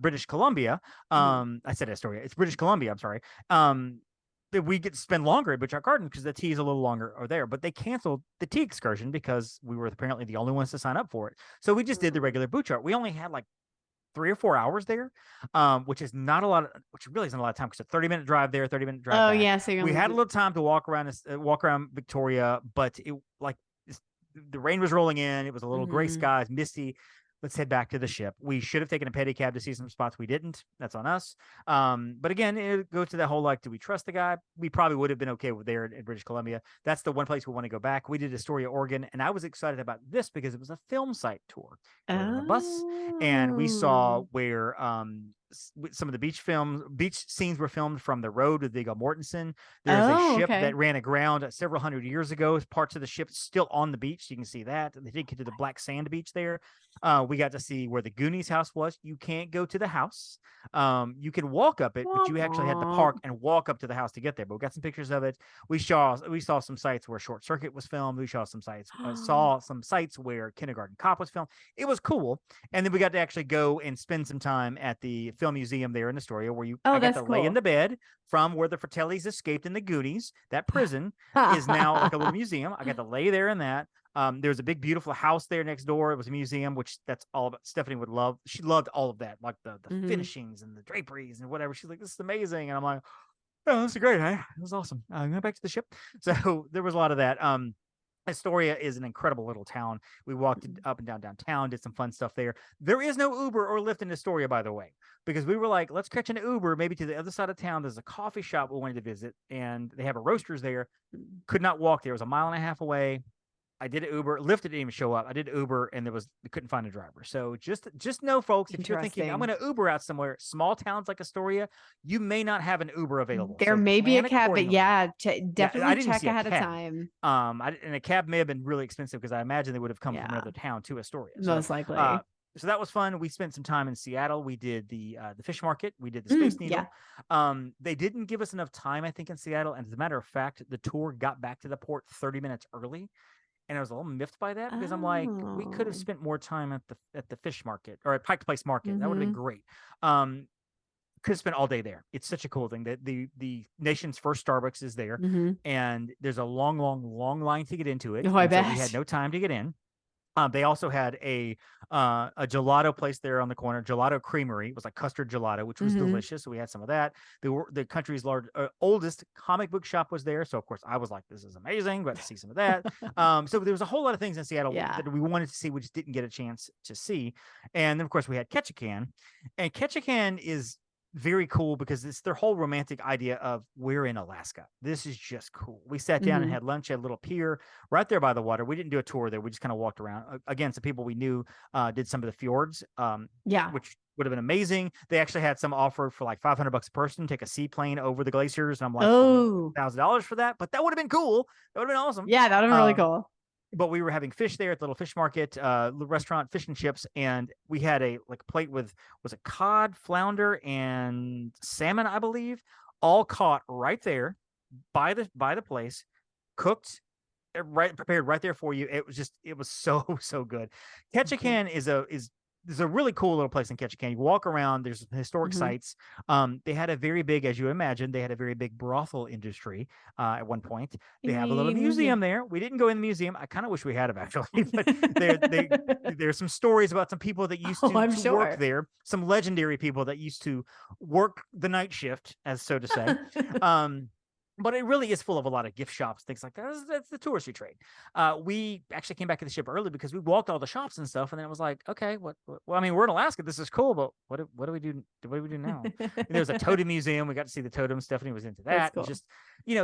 British Columbia, I said Astoria, it's British Columbia, I'm sorry. We get to spend longer at Butchart Gardens because the tea is a little longer there, but they canceled the tea excursion because we were apparently the only ones to sign up for it. So we just did the regular Butchart. We only had like 3 or 4 hours there, which is not a lot which really isn't a lot of time because a 30-minute drive there, 30-minute drive Oh back. yeah, so We had a little time to walk around Victoria, but it the rain was rolling in. It was a little gray skies, misty. Let's head back to the ship. We should have taken a pedicab to see some spots. We didn't. That's on us. But again, it goes to that whole, like, do we trust the guy? We probably would have been okay with there in British Columbia. That's the one place we want to go back. We did Astoria, Oregon, and I was excited about this because it was a film site tour. We were on a bus, and we saw where some of the beach scenes were filmed from the road with Viggo Mortensen. There's a ship that ran aground several hundred years ago. Parts of the ship still on the beach. So you can see that. They did get to the black sand beach there. We got to see where the Goonies house was. You can't go to the house. You can walk up it, but you actually had to park and walk up to the house to get there. But we got some pictures of it. We saw some sites where Short Circuit was filmed. We saw some sites where Kindergarten Cop was filmed. It was cool. And then we got to actually go and spend some time at the film museum there in Astoria, where I got to lay in the bed from where the Fratellis escaped in the Goonies. That prison is now like a little museum. I got to lay there in that. There's a big, beautiful house there next door. It was a museum, which that's all about. Stephanie would love. She loved all of that, like the finishings and the draperies and whatever. She's like, this is amazing. And I'm like, oh, this is great. Huh? It was awesome. I'm going back to the ship. So there was a lot of that. Astoria is an incredible little town. We walked up and down downtown, did some fun stuff there. There is no Uber or Lyft in Astoria, by the way, because we were like, let's catch an Uber maybe to the other side of town. There's a coffee shop we wanted to visit, and they have a roasters there. Could not walk there. It was 1.5 miles away. I did an Uber. Lyft didn't even show up. I did Uber, and we couldn't find a driver. So just know, folks, if you're thinking I'm going to Uber out somewhere, small towns like Astoria, you may not have an Uber available. There may be a cab, but definitely check ahead of time. And a cab may have been really expensive because I imagine they would have come from another town to Astoria. Most likely. So that was fun. We spent some time in Seattle. We did the fish market. We did the Space Needle. Yeah. They didn't give us enough time, I think, in Seattle. And as a matter of fact, the tour got back to the port 30 minutes early. And I was a little miffed by that because I'm like, we could have spent more time at the fish market or at Pike Place Market. That would have been great. Could have spent all day there. It's such a cool thing that the nation's first Starbucks is there, and there's a long line to get into it. Oh, I bet. So we had no time to get in. They also had a gelato place there on the corner, Gelato Creamery. It was like custard gelato, which was delicious. So we had some of that. The country's oldest comic book shop was there. So, of course, I was like, this is amazing. Got to see some of that. So there was a whole lot of things in Seattle that we wanted to see. We just didn't get a chance to see. And then, of course, we had Ketchikan. And Ketchikan is very cool because it's their whole romantic idea of we're in Alaska. This is just cool. We sat down and had lunch at a little pier right there by the water. We didn't do a tour there. We just kind of walked around. Again, some people we knew did some of the fjords, which would have been amazing. They actually had some offered for like $500 a person, take a seaplane over the glaciers. And I'm like, $1,000 for that, but that would have been cool. That would have been awesome. Yeah, that would have been really cool. But we were having fish there at the little fish market, restaurant, fish and chips, and we had a plate with cod, flounder, and salmon, I believe, all caught right there by the place, cooked, prepared right there for you. It was so good. Ketchikan is a really cool little place in Ketchikan. You walk around, there's historic sites. They had a very big, as you imagine, they had a very big brothel industry at one point. They have a little museum there. We didn't go in the museum. I kind of wish we had them actually, but there's some stories about some people that used to work there, some legendary people that used to work the night shift, as so to say. But it really is full of a lot of gift shops, things like that. That's the touristy trade. We actually came back to the ship early because we walked all the shops and stuff, and then it was like, okay, well, I mean, we're in Alaska. This is cool, but what do we do? What do we do now? There's a totem museum. We got to see the totem. Stephanie was into that. Cool. Just,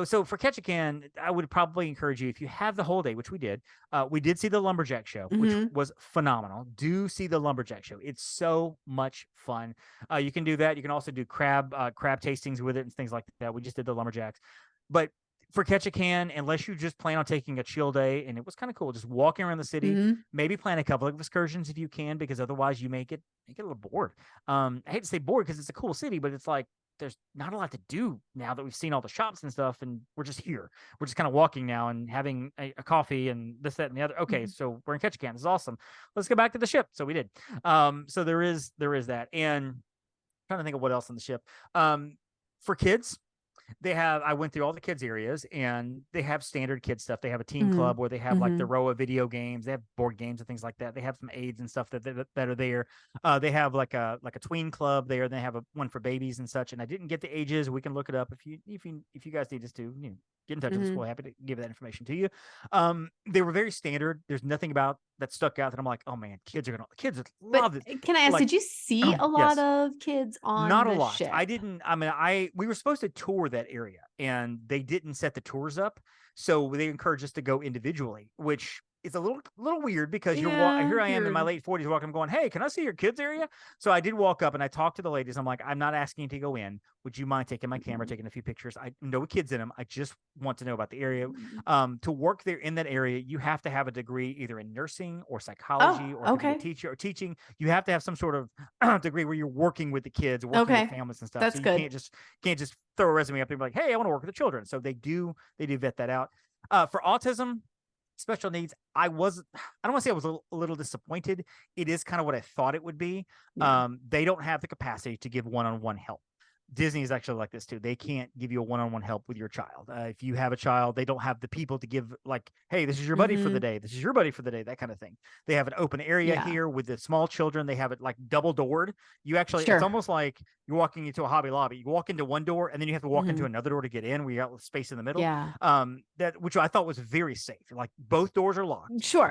so for Ketchikan, I would probably encourage you, if you have the whole day, which we did see the lumberjack show, which was phenomenal. Do see the lumberjack show. It's so much fun. You can do that. You can also do crab tastings with it and things like that. We just did the lumberjacks. But for Ketchikan, unless you just plan on taking a chill day, and it was kind of cool, just walking around the city, maybe plan a couple of excursions if you can, because otherwise you make it a little bored. I hate to say bored because it's a cool city, but it's like there's not a lot to do now that we've seen all the shops and stuff, and we're just here. We're just kind of walking now and having a coffee and this, that, and the other. Okay, so we're in Ketchikan. This is awesome. Let's go back to the ship. So we did. So there is that. And I'm trying to think of what else on the ship. For kids, I went through all the kids areas, and they have standard kid stuff. They have a teen Mhm. club where they have like the Mhm. row of video games. They have board games and things like that. They have some aids and stuff that are there. They have like a tween club there. They have one for babies and such. And I didn't get the ages. We can look it up if you guys need us to, get in touch with the Mhm. school. Happy to give that information to you. They were very standard. There's nothing about that stuck out that I'm like, oh man, kids But love it. can I ask, Like, did you see a lot yes. of kids on Not a the lot. ship? I didn't. I mean, we were supposed to tour that area, and they didn't set the tours up, so they encouraged us to go individually, which is a little weird because Yeah, here I am in my you're late 40s walking, I'm going, hey, can I see your kids area? So I did walk up and I talked to the ladies. I'm like, I'm not asking you to go in. Would you mind taking my camera, taking a few pictures? I know kids in them. I just want to know about the area. To work there in that area, you have to have a degree either in nursing or psychology, Oh, or to be a okay. teacher or teaching. You have to have some sort of degree where you're working with the kids, working with Okay. families and stuff. That's So you good. can't just throw a resume up and be like, hey, I want to work with the children. So they do vet that out. For autism, special needs, I don't want to say I was a little disappointed. It is kind of what I thought it would be. Yeah. They don't have the capacity to give one-on-one help. Disney is actually like this too. They can't give you a one-on-one help with your child. If you have a child, they don't have the people to give, like, hey, this is your buddy for the Mhm. day. This is your buddy for the day, that kind of thing. They have an open area Yeah. here with the small children. They have it like double doored. It's Sure. almost like you're walking into a Hobby Lobby. You walk into one door and then you have to walk into Mhm. another door to get in, where you got space in the middle. Yeah. Which I thought was very safe. Like, both doors are locked. Sure.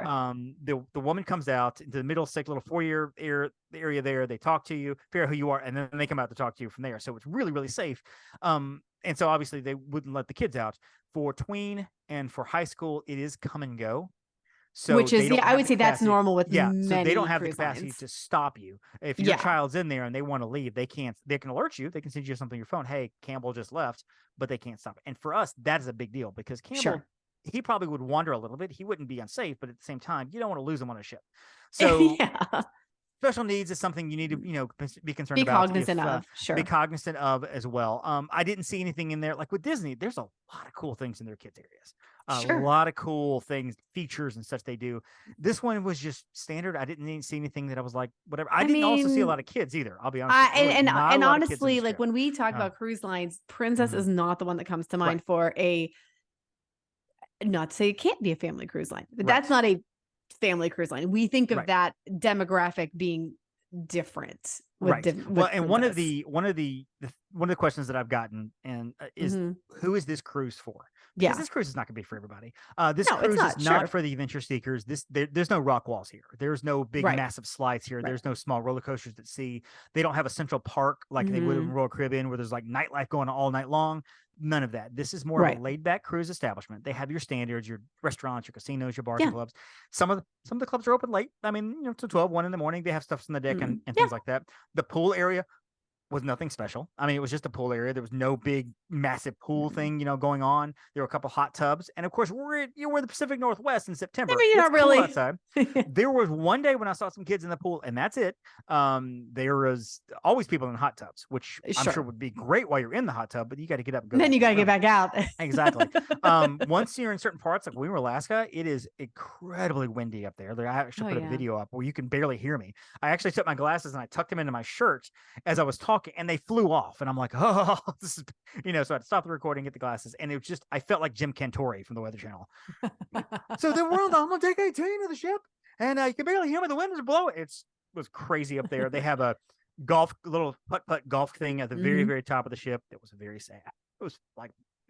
The woman comes out into the middle, sick little foyer area there. They talk to you, figure out who you are, and then they come out to talk to you from there. So it's really, really safe. And so obviously they wouldn't let the kids out. For tween and for high school, it is come and go. So Which is, they don't I have would the say that's capacity. normal with Yeah, so they don't many have the cruise capacity lines. to stop you. If your Yeah. child's in there and they want to leave, they can't. They can alert you. They can send you something on your phone. Hey, Campbell just left, but they can't stop it. And for us, that is a big deal because Campbell, Sure. he probably would wander a little bit. He wouldn't be unsafe, but at the same time, you don't want to lose him on a ship. So Yeah. special needs is something you need to, be concerned Be about. cognizant of. Sure. Be cognizant of as well. I didn't see anything in there like with Disney. There's a lot of cool things in their kids areas. A Sure. lot of cool things, features and such they do. This one was just standard. I didn't see anything that I was like, whatever. I didn't also see a lot of kids either. I'll be honest. With you. There was not a And lot of kids in honestly, this like trip. when we talk Uh, about cruise lines, Princess mhm. is not the one that comes to mind Right. for not to say it can't be a family cruise line, but Right. that's not a family cruise line. We think of Right. that demographic being different with Right. with Well, and one of Princess. the questions that I've gotten and is Mhm. who is this cruise for? Because Yeah. this cruise is not going to be for everybody. This No, it's cruise not. is not Sure. for the adventure seekers. There's no rock walls here. There's no big Right. massive slides here. Right. There's no small roller coasters at sea. They don't have a central park like they would in Mhm. Royal Caribbean where there's like nightlife going all night long. None of that. This is more of Right. a laid back cruise establishment. They have your standards, your restaurants, your casinos, your bars Yeah. and clubs. Some of the clubs are open late. I mean, till 12, 1 in the morning. They have stuff on the deck and Yeah. things like that. The pool area was nothing special. I mean, it was just a pool area. There was no big, massive pool thing, going on. There were a couple hot tubs, and of course, we're in the Pacific Northwest in September. I mean, It's not cool really. outside. There was one day when I saw some kids in the pool, and that's it. There was always people in hot tubs, which I'm sure Sure. would be great while you're in the hot tub, but you got to get up and go. Then back you to got to your get room. back out. Exactly. Once you're in certain parts, like we were in Alaska, it is incredibly windy up there. I actually Oh, put a yeah. video up where you can barely hear me. I actually took my glasses and I tucked them into my shirt as I was talking, and they flew off. And I'm like, oh, this is, so I had to stop the recording, get the glasses, and it was just, I felt like Jim Cantori from the Weather Channel. So then we're on deck 18 of the ship, and you can barely hear me. The wind is blowing. It was crazy up there. They have a little putt golf thing at the very, Mhm. very top of the ship. It was very sad. It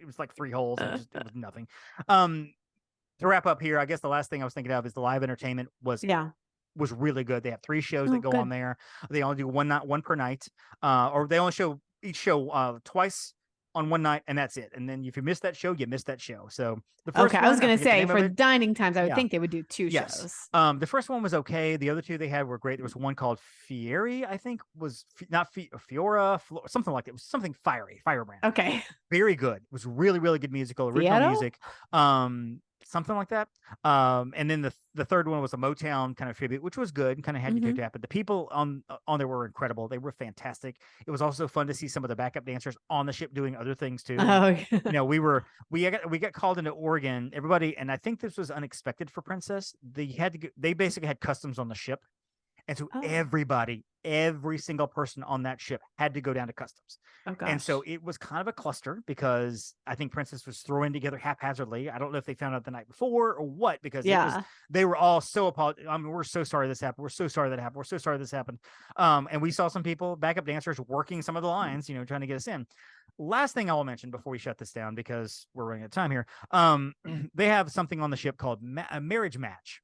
was like 3 holes. It was nothing. To wrap up here, I guess the last thing I was thinking of is the live entertainment was Yeah. really good. They have 3 shows Oh, that go good. on there. They only do one per night, or they only show each show twice on one night, and that's it. And then if you miss that show, you miss that show. So the first Okay. I one, was going to forget the say name of for it. dining times, I would Yeah. think they would do 2 Yes. shows. The first one was okay. The other 2 they had were great. There was one called Fieri, I think, was not Fiora, something like that. It was something firebrand. Okay. Very good. It was really, really good musical, original Fiero? music. Something like that. And then the third one was a Motown kind of tribute, which was good and kind of had you Mhm. picked up. But the people on there were incredible. They were fantastic. It was also fun to see some of the backup dancers on the ship doing other things too. And, Oh, we got called into Oregon. Everybody, and I think this was unexpected for Princess. They basically had customs on the ship. And so Oh. every single person on that ship had to go down to customs. Oh gosh. And so it was kind of a cluster because I think Princess was throwing together haphazardly. I don't know if they found out the night before or what, because they were all so apologetic. I mean, we're so sorry this happened. We're so sorry that happened. We're so sorry this happened. And we saw some people, backup dancers, working some of the lines, trying to get us in. Last thing I will mention before we shut this down, because we're running out of time here. They have something on the ship called a marriage match,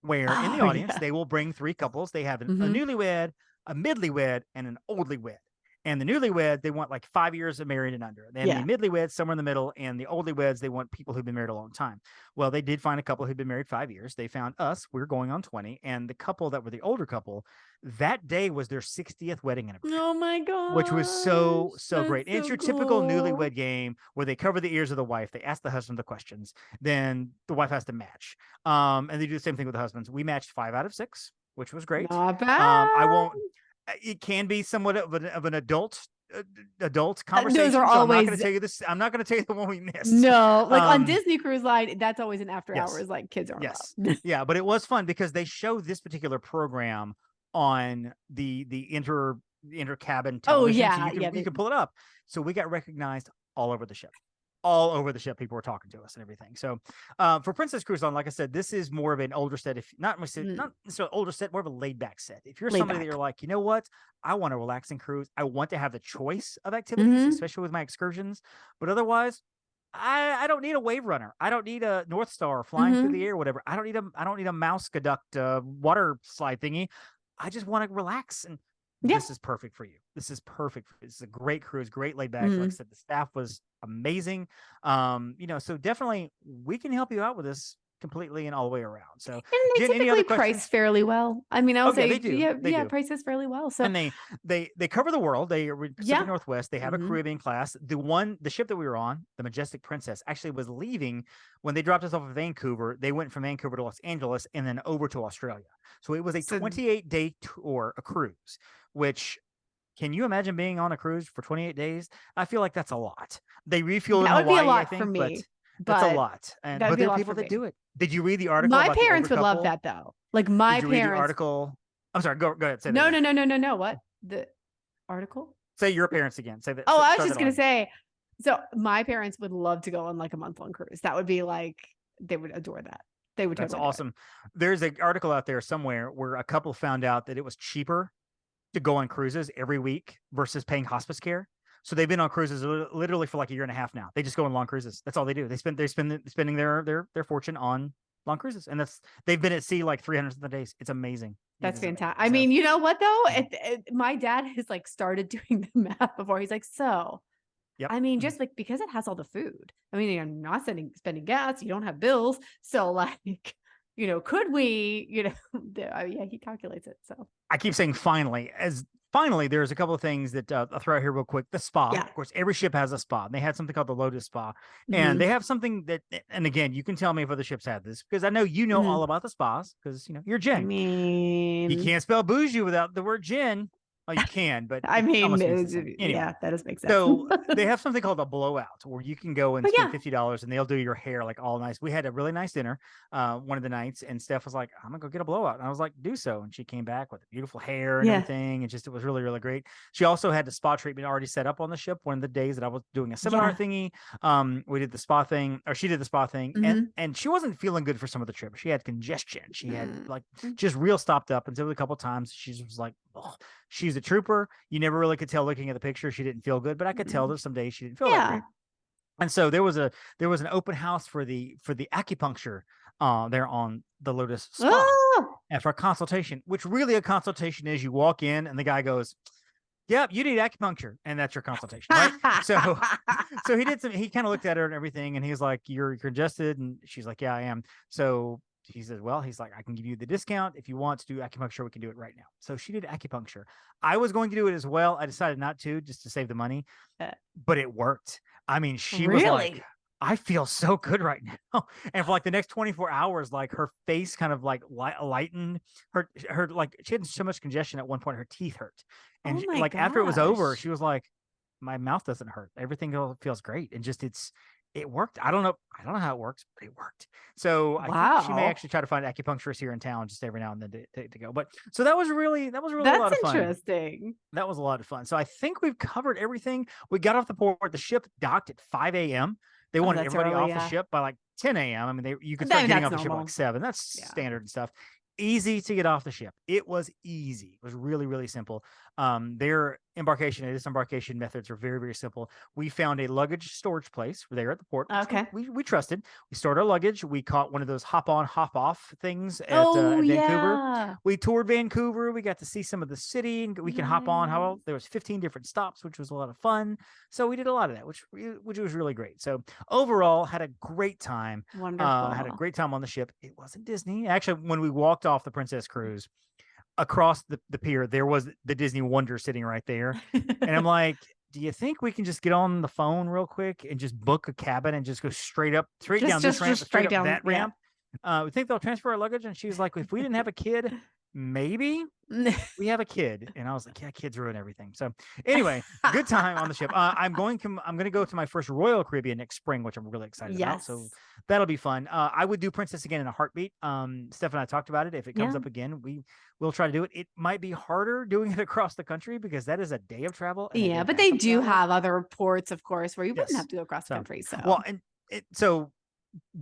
where in the audience, they will bring 3 couples. They have a newlywed, a midlywed, and an oldlywed. And the newlywed, they want like 5 years of married and under. Then the midlywed, somewhere in the middle, and the oldlyweds, they want people who've been married a long time. Well, they did find a couple who'd been married 5 years. They found us. We're going on 20. And the couple that were the older couple, that day was their 60th wedding anniversary. Oh my God. Which was so great. And it's so your typical cool. newlywed game where they cover the ears of the wife. They ask the husband the questions. Then the wife has to match. And they do the same thing with the husbands. We matched 5 out of 6, which was great. Not bad. It can be somewhat of an adult conversation. Those are so always. I'm not going to tell you this. I'm not going to tell you the one we missed. No, like on Disney Cruise Line, that's always an after yes. hours. Like kids aren't allowed. Yeah, but it was fun because they show this particular program on the inter cabin television. Oh yeah, so you can pull it up. So we got recognized all over the ship. All over the ship, people were talking to us and everything. So for Princess Cruise Line, like I said, this is more of an older set. If not necessarily older set, more of a laid back set. If you're somebody that you're like, you know what, I want to relax and cruise. I want to have the choice of activities, especially with my excursions. But otherwise, I don't need a wave runner. I don't need a North Star flying through the air, whatever. I don't need a mouse conduct water slide thingy. I just want to relax, and this is perfect for you. This is perfect. This is a great cruise, great laid back. Like I said, the staff was amazing. So definitely we can help you out with this completely and all the way around. So and they typically price fairly well. I mean, I'll say they do. Prices fairly well. So and they cover the world. They are Pacific Northwest. They have a Caribbean class. The ship that we were on, the Majestic Princess, actually was leaving when they dropped us off of Vancouver. They went from Vancouver to Los Angeles and then over to Australia. So it was a 28-day tour, a cruise, which, can you imagine being on a cruise for 28 days? I feel like that's a lot. They refuel in Hawaii, would be a lot I think, for me, but that's a lot. But there are people that do it. Did you read the article? My parents would love that, though. Like my parents. Read the article? I'm sorry. Go ahead. Say no. that. No. What? The article? Say your parents again. Say that. Oh, I was just gonna say. So my parents would love to go on like a month-long cruise. That would be like, they would adore that. They would. That's awesome. There's an article out there somewhere where a couple found out that it was cheaper to go on cruises every week versus paying hospice care. So they've been on cruises literally for like a year and a half now. They just go on long cruises. That's all they do. They're spending their fortune on long cruises, and they've been at sea like 300 days. It's amazing. That's fantastic. I mean, you know what though? My dad has like started doing the math before. He's like, so. Yep. I mean, just like because it has all the food. I mean, you're not spending gas. You don't have bills. So like, could we? He calculates it. So I keep saying finally. There's a couple of things that I'll throw out here real quick. The spa, of course, every ship has a spa. And they had something called the Lotus Spa, and they have something that. And again, you can tell me if other ships have this because I know all about the spas because you're Jenn. I mean, you can't spell bougie without the word Jenn. Oh, you can, but I mean, anyway, that does make sense. So they have something called a blowout where you can go and spend $50 and they'll do your hair like all nice. We had a really nice dinner one of the nights, and Steph was like, I'm gonna go get a blowout. And I was like, do so. And she came back with beautiful hair and everything. And it was really, really great. She also had the spa treatment already set up on the ship. One of the days that I was doing a seminar thingy, we did the spa thing, or she did the spa thing, and she wasn't feeling good for some of the trip. She had congestion. She had like just real stopped up. And so a couple of times she was like, oh, she's a trooper. You never really could tell looking at the picture. She didn't feel good, but I could tell that some days she didn't feel that great. And so there was an open house for the acupuncture there on the Lotus Spa and for a consultation, which really a consultation is you walk in and the guy goes, yep, you need acupuncture, and that's your consultation, right? so he kind of looked at her and everything, and he was like, you're congested, and she's like, yeah, I am. So he says, well, he's like, I can give you the discount. If you want to do acupuncture, we can do it right now. So she did acupuncture. I was going to do it as well. I decided not to, just to save the money, but it worked. I mean, she was like, I feel so good right now. And for like the next 24 hours, like her face kind of like lightened, her like she had so much congestion at one point, her teeth hurt. And after it was over, she was like, my mouth doesn't hurt. Everything feels great. And just, It worked. I don't know how it works, but it worked. So I think she may Wow. actually try to find acupuncturists here in town just every now and then to go. But so that was really a lot That's of fun. interesting. That was a lot of fun. So I think we've covered everything. We got off the port. The ship docked at 5 a.m. They wanted that's everybody early, off the yeah. ship by like 10 a.m. I mean, you could I start mean, getting that's off the ship at normal. like 7. That's Yeah. standard and stuff. Easy to get off the ship. It was easy. It was really, really simple. Their embarkation and disembarkation methods are very, very simple. We found a luggage storage place there at the port. Okay. We trusted. We stored our luggage. We caught one of those hop on, hop off things at Oh, Vancouver. yeah. We toured Vancouver. We got to see some of the city, and we can hop on. Nice. There was 15 different stops, which was a lot of fun. So we did a lot of that, which was really great. So overall, had a great time. Wonderful. Had a great time on the ship. It wasn't Disney. Actually, when we walked off the Princess Cruise, across the pier, there was the Disney Wonder sitting right there. And I'm like, do you think we can just get on the phone real quick and just book a cabin and just go straight down this ramp, straight up that ramp? We think they'll transfer our luggage. And she was like, if we didn't have a kid, maybe we have a kid. And I was like, yeah, kids ruin everything. So anyway, good time on the ship. I'm going to go to my first Royal Caribbean next spring, which I'm really excited about. So that'll be fun. I would do Princess again in a heartbeat. Steph and I talked about it. If it comes up again, we'll try to do it. It might be harder doing it across the country because that is a day of travel. Yeah, but they do have other ports, of course, where you wouldn't have to go across the country. So well, and so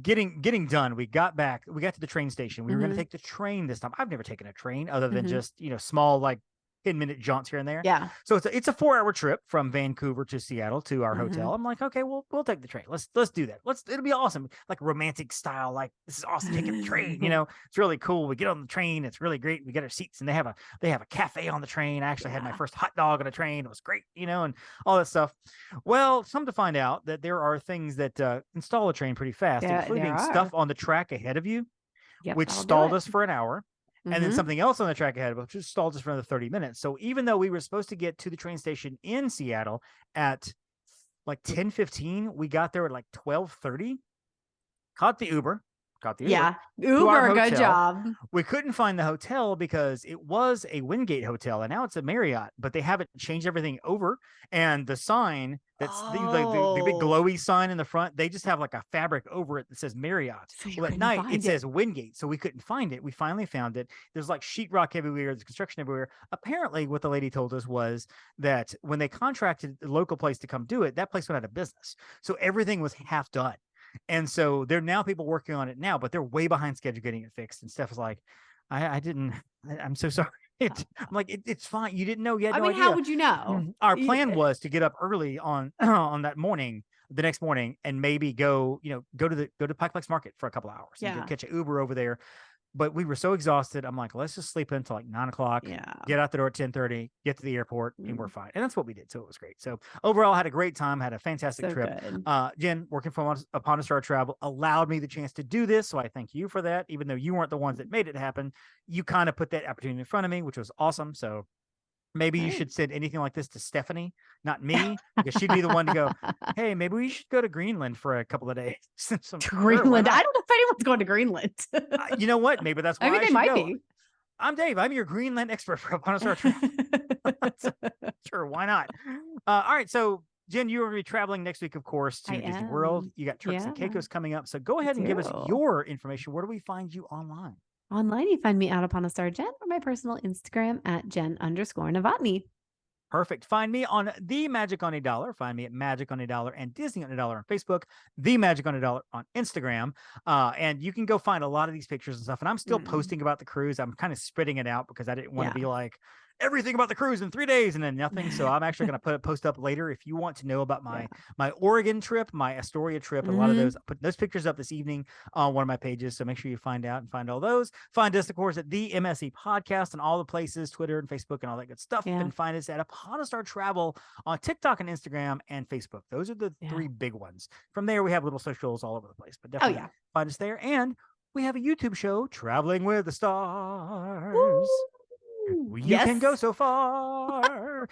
getting done, we got to the train station. We were going to take the train this time. I've never taken a train other than just small like 10-minute jaunts here and there. Yeah. So it's a 4-hour trip from Vancouver to Seattle to our hotel. I'm like, okay, we'll take the train. Let's do that. It'll be awesome. Like romantic style. Like, this is awesome taking the train. It's really cool. We get on the train. It's really great. We get our seats, and they have a cafe on the train. I actually had my first hot dog on a train. It was great, and all that stuff. Well, some to find out that there are things that install a train pretty fast, including stuff on the track ahead of you, which stalled us for an hour. And then something else on the track ahead of us, which stalled us for another 30 minutes. So even though we were supposed to get to the train station in Seattle at like 10:15, we got there at like 12:30. Caught the Uber. Yeah, Uber, good job. We couldn't find the hotel because it was a Wingate hotel, and now it's a Marriott, but they haven't changed everything over. And the sign that's the big glowy sign in the front, they just have like a fabric over it that says Marriott. So well, at night it says Wingate, so we couldn't find it. We finally found it. There's like sheetrock everywhere, there's construction everywhere. Apparently, what the lady told us was that when they contracted the local place to come do it, that place went out of business, so everything was half done. And so there are now people working on it now, but they're way behind schedule getting it fixed. And Steph was like, I'm so sorry. I'm like, it's fine. You didn't know yet. I mean, how would you know? Our plan was to get up early on that morning, the next morning, and maybe go to Pikeplex Market for a couple hours and go catch an Uber over there. But we were so exhausted. I'm like, let's just sleep until like 9 o'clock. Yeah. Get out the door at 10:30. Get to the airport, and we're fine. And that's what we did. So it was great. So overall, had a great time. Had a fantastic trip. Good. Jen, working from Upon a Star Travel allowed me the chance to do this, so I thank you for that. Even though you weren't the ones that made it happen, you kind of put that opportunity in front of me, which was awesome. So maybe you should send anything like this to Stephanie, not me, because she'd be the one to go, hey, maybe we should go to Greenland for a couple of days. Greenland? I don't know if anyone's going to Greenland. You know what? Maybe that's why they might be. I'm Dave. I'm your Greenland expert for Upon a Star Travel. Sure, why not? All right, so Jen, you are going to be traveling next week, of course, to Disney World. You got Turks and Caicos coming up. So go ahead and give us your information. Where do we find you online? Online, you find me out Upon a Star Jen, or my personal Instagram at Jen_Novotny. Perfect. Find me on The Magic on a Dollar. Find me at Magic on a Dollar and Disney on a Dollar on Facebook, The Magic on a Dollar on Instagram. And you can go find a lot of these pictures and stuff. And I'm still posting about the cruise. I'm kind of spreading it out because I didn't want to be like, everything about the cruise in 3 days and then nothing. So I'm actually going to post up later. If you want to know about my Oregon trip, my Astoria trip, a lot of those, I put those pictures up this evening on one of my pages. So make sure you find out and find all those. Find us, of course, at the MSE Podcast and all the places, Twitter and Facebook and all that good stuff. And find us at Upon a Star Travel on TikTok and Instagram and Facebook. Those are the three big ones. From there, we have little socials all over the place, but definitely find us there. And we have a YouTube show, Traveling with the Stars. Woo! You can go so far.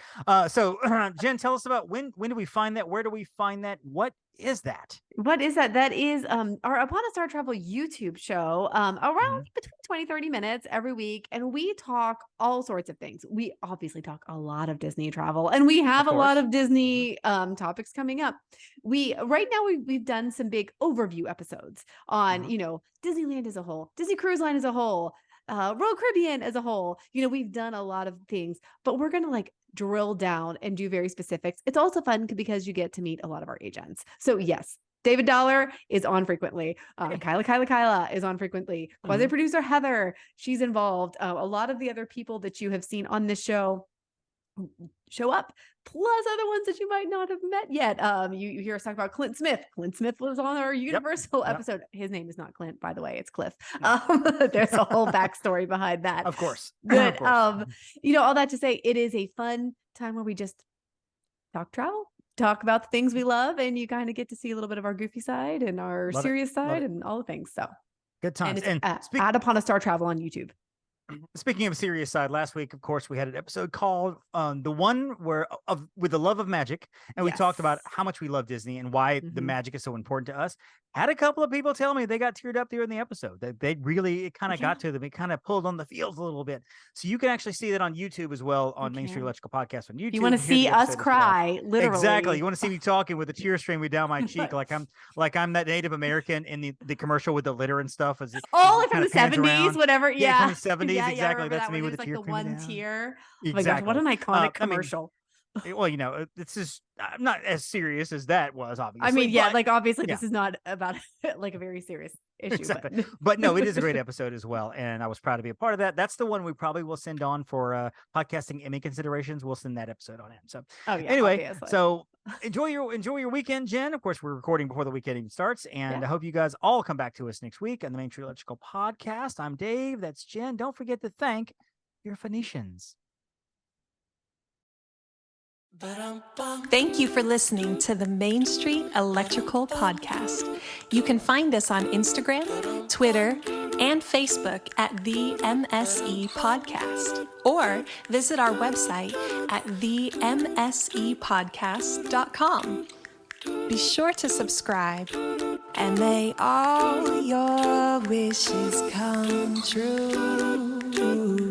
So Jen, tell us about when do we find that? Where do we find that? What is that? What is that? That is our Upon a Star Travel YouTube show, around between 20-30 minutes every week. And we talk all sorts of things. We obviously talk a lot of Disney travel, and we have a lot of Disney topics coming up. Right now we've done some big overview episodes on, Disneyland as a whole, Disney Cruise Line as a whole, Royal Caribbean as a whole. We've done a lot of things, but we're going to drill down and do very specifics. It's also fun because you get to meet a lot of our agents. So yes, David Dollar is on frequently. Kyla is on frequently. Quasi-producer Heather, she's involved. A lot of the other people that you have seen on this show show up, plus other ones that you might not have met yet. You hear us talk about Clint Smith. Clint Smith was on our Universal episode. His name is not Clint, by the way. It's Cliff. There's a whole backstory behind that. Of course. But, all that to say, it is a fun time where we just talk travel, talk about the things we love, and you kind of get to see a little bit of our goofy side and our serious side and all the things. So good times. And add Upon a Star Travel on YouTube. Speaking of serious side, last week, of course, we had an episode called the one where with the love of magic, and we talked about how much we love Disney and why the magic is so important to us. Had a couple of people tell me they got teared up there in the episode. They really, it kind of got to them. It kind of pulled on the feels a little bit. So you can actually see that on YouTube as well, on Main Street Electrical Podcast on YouTube. You want to see us cry, literally. Exactly. You want to see me talking with a tear streaming down my cheek, like I'm that Native American in the commercial with the litter and stuff. From the 70s, whatever. Yeah, from the 70s. Exactly. That's me with the tear. The one tear. Exactly. Oh my gosh, what an iconic commercial. Well, it's just not as serious as that was, obviously. Obviously this is not about a very serious issue. Exactly. But no, it is a great episode as well, and I was proud to be a part of that. That's the one we probably will send on for podcasting Emmy considerations. We'll send that episode on in. So anyway, obviously. So enjoy your weekend, Jen. Of course, we're recording before the weekend even starts, and I hope you guys all come back to us next week on the Main Street Electrical Podcast. I'm Dave. That's Jen. Don't forget to thank your Phoenicians. Thank you for listening to the Main Street Electrical Podcast. You can find us on Instagram, Twitter, and Facebook at the MSE Podcast, or visit our website at themsepodcast.com. Be sure to subscribe, and may all your wishes come true.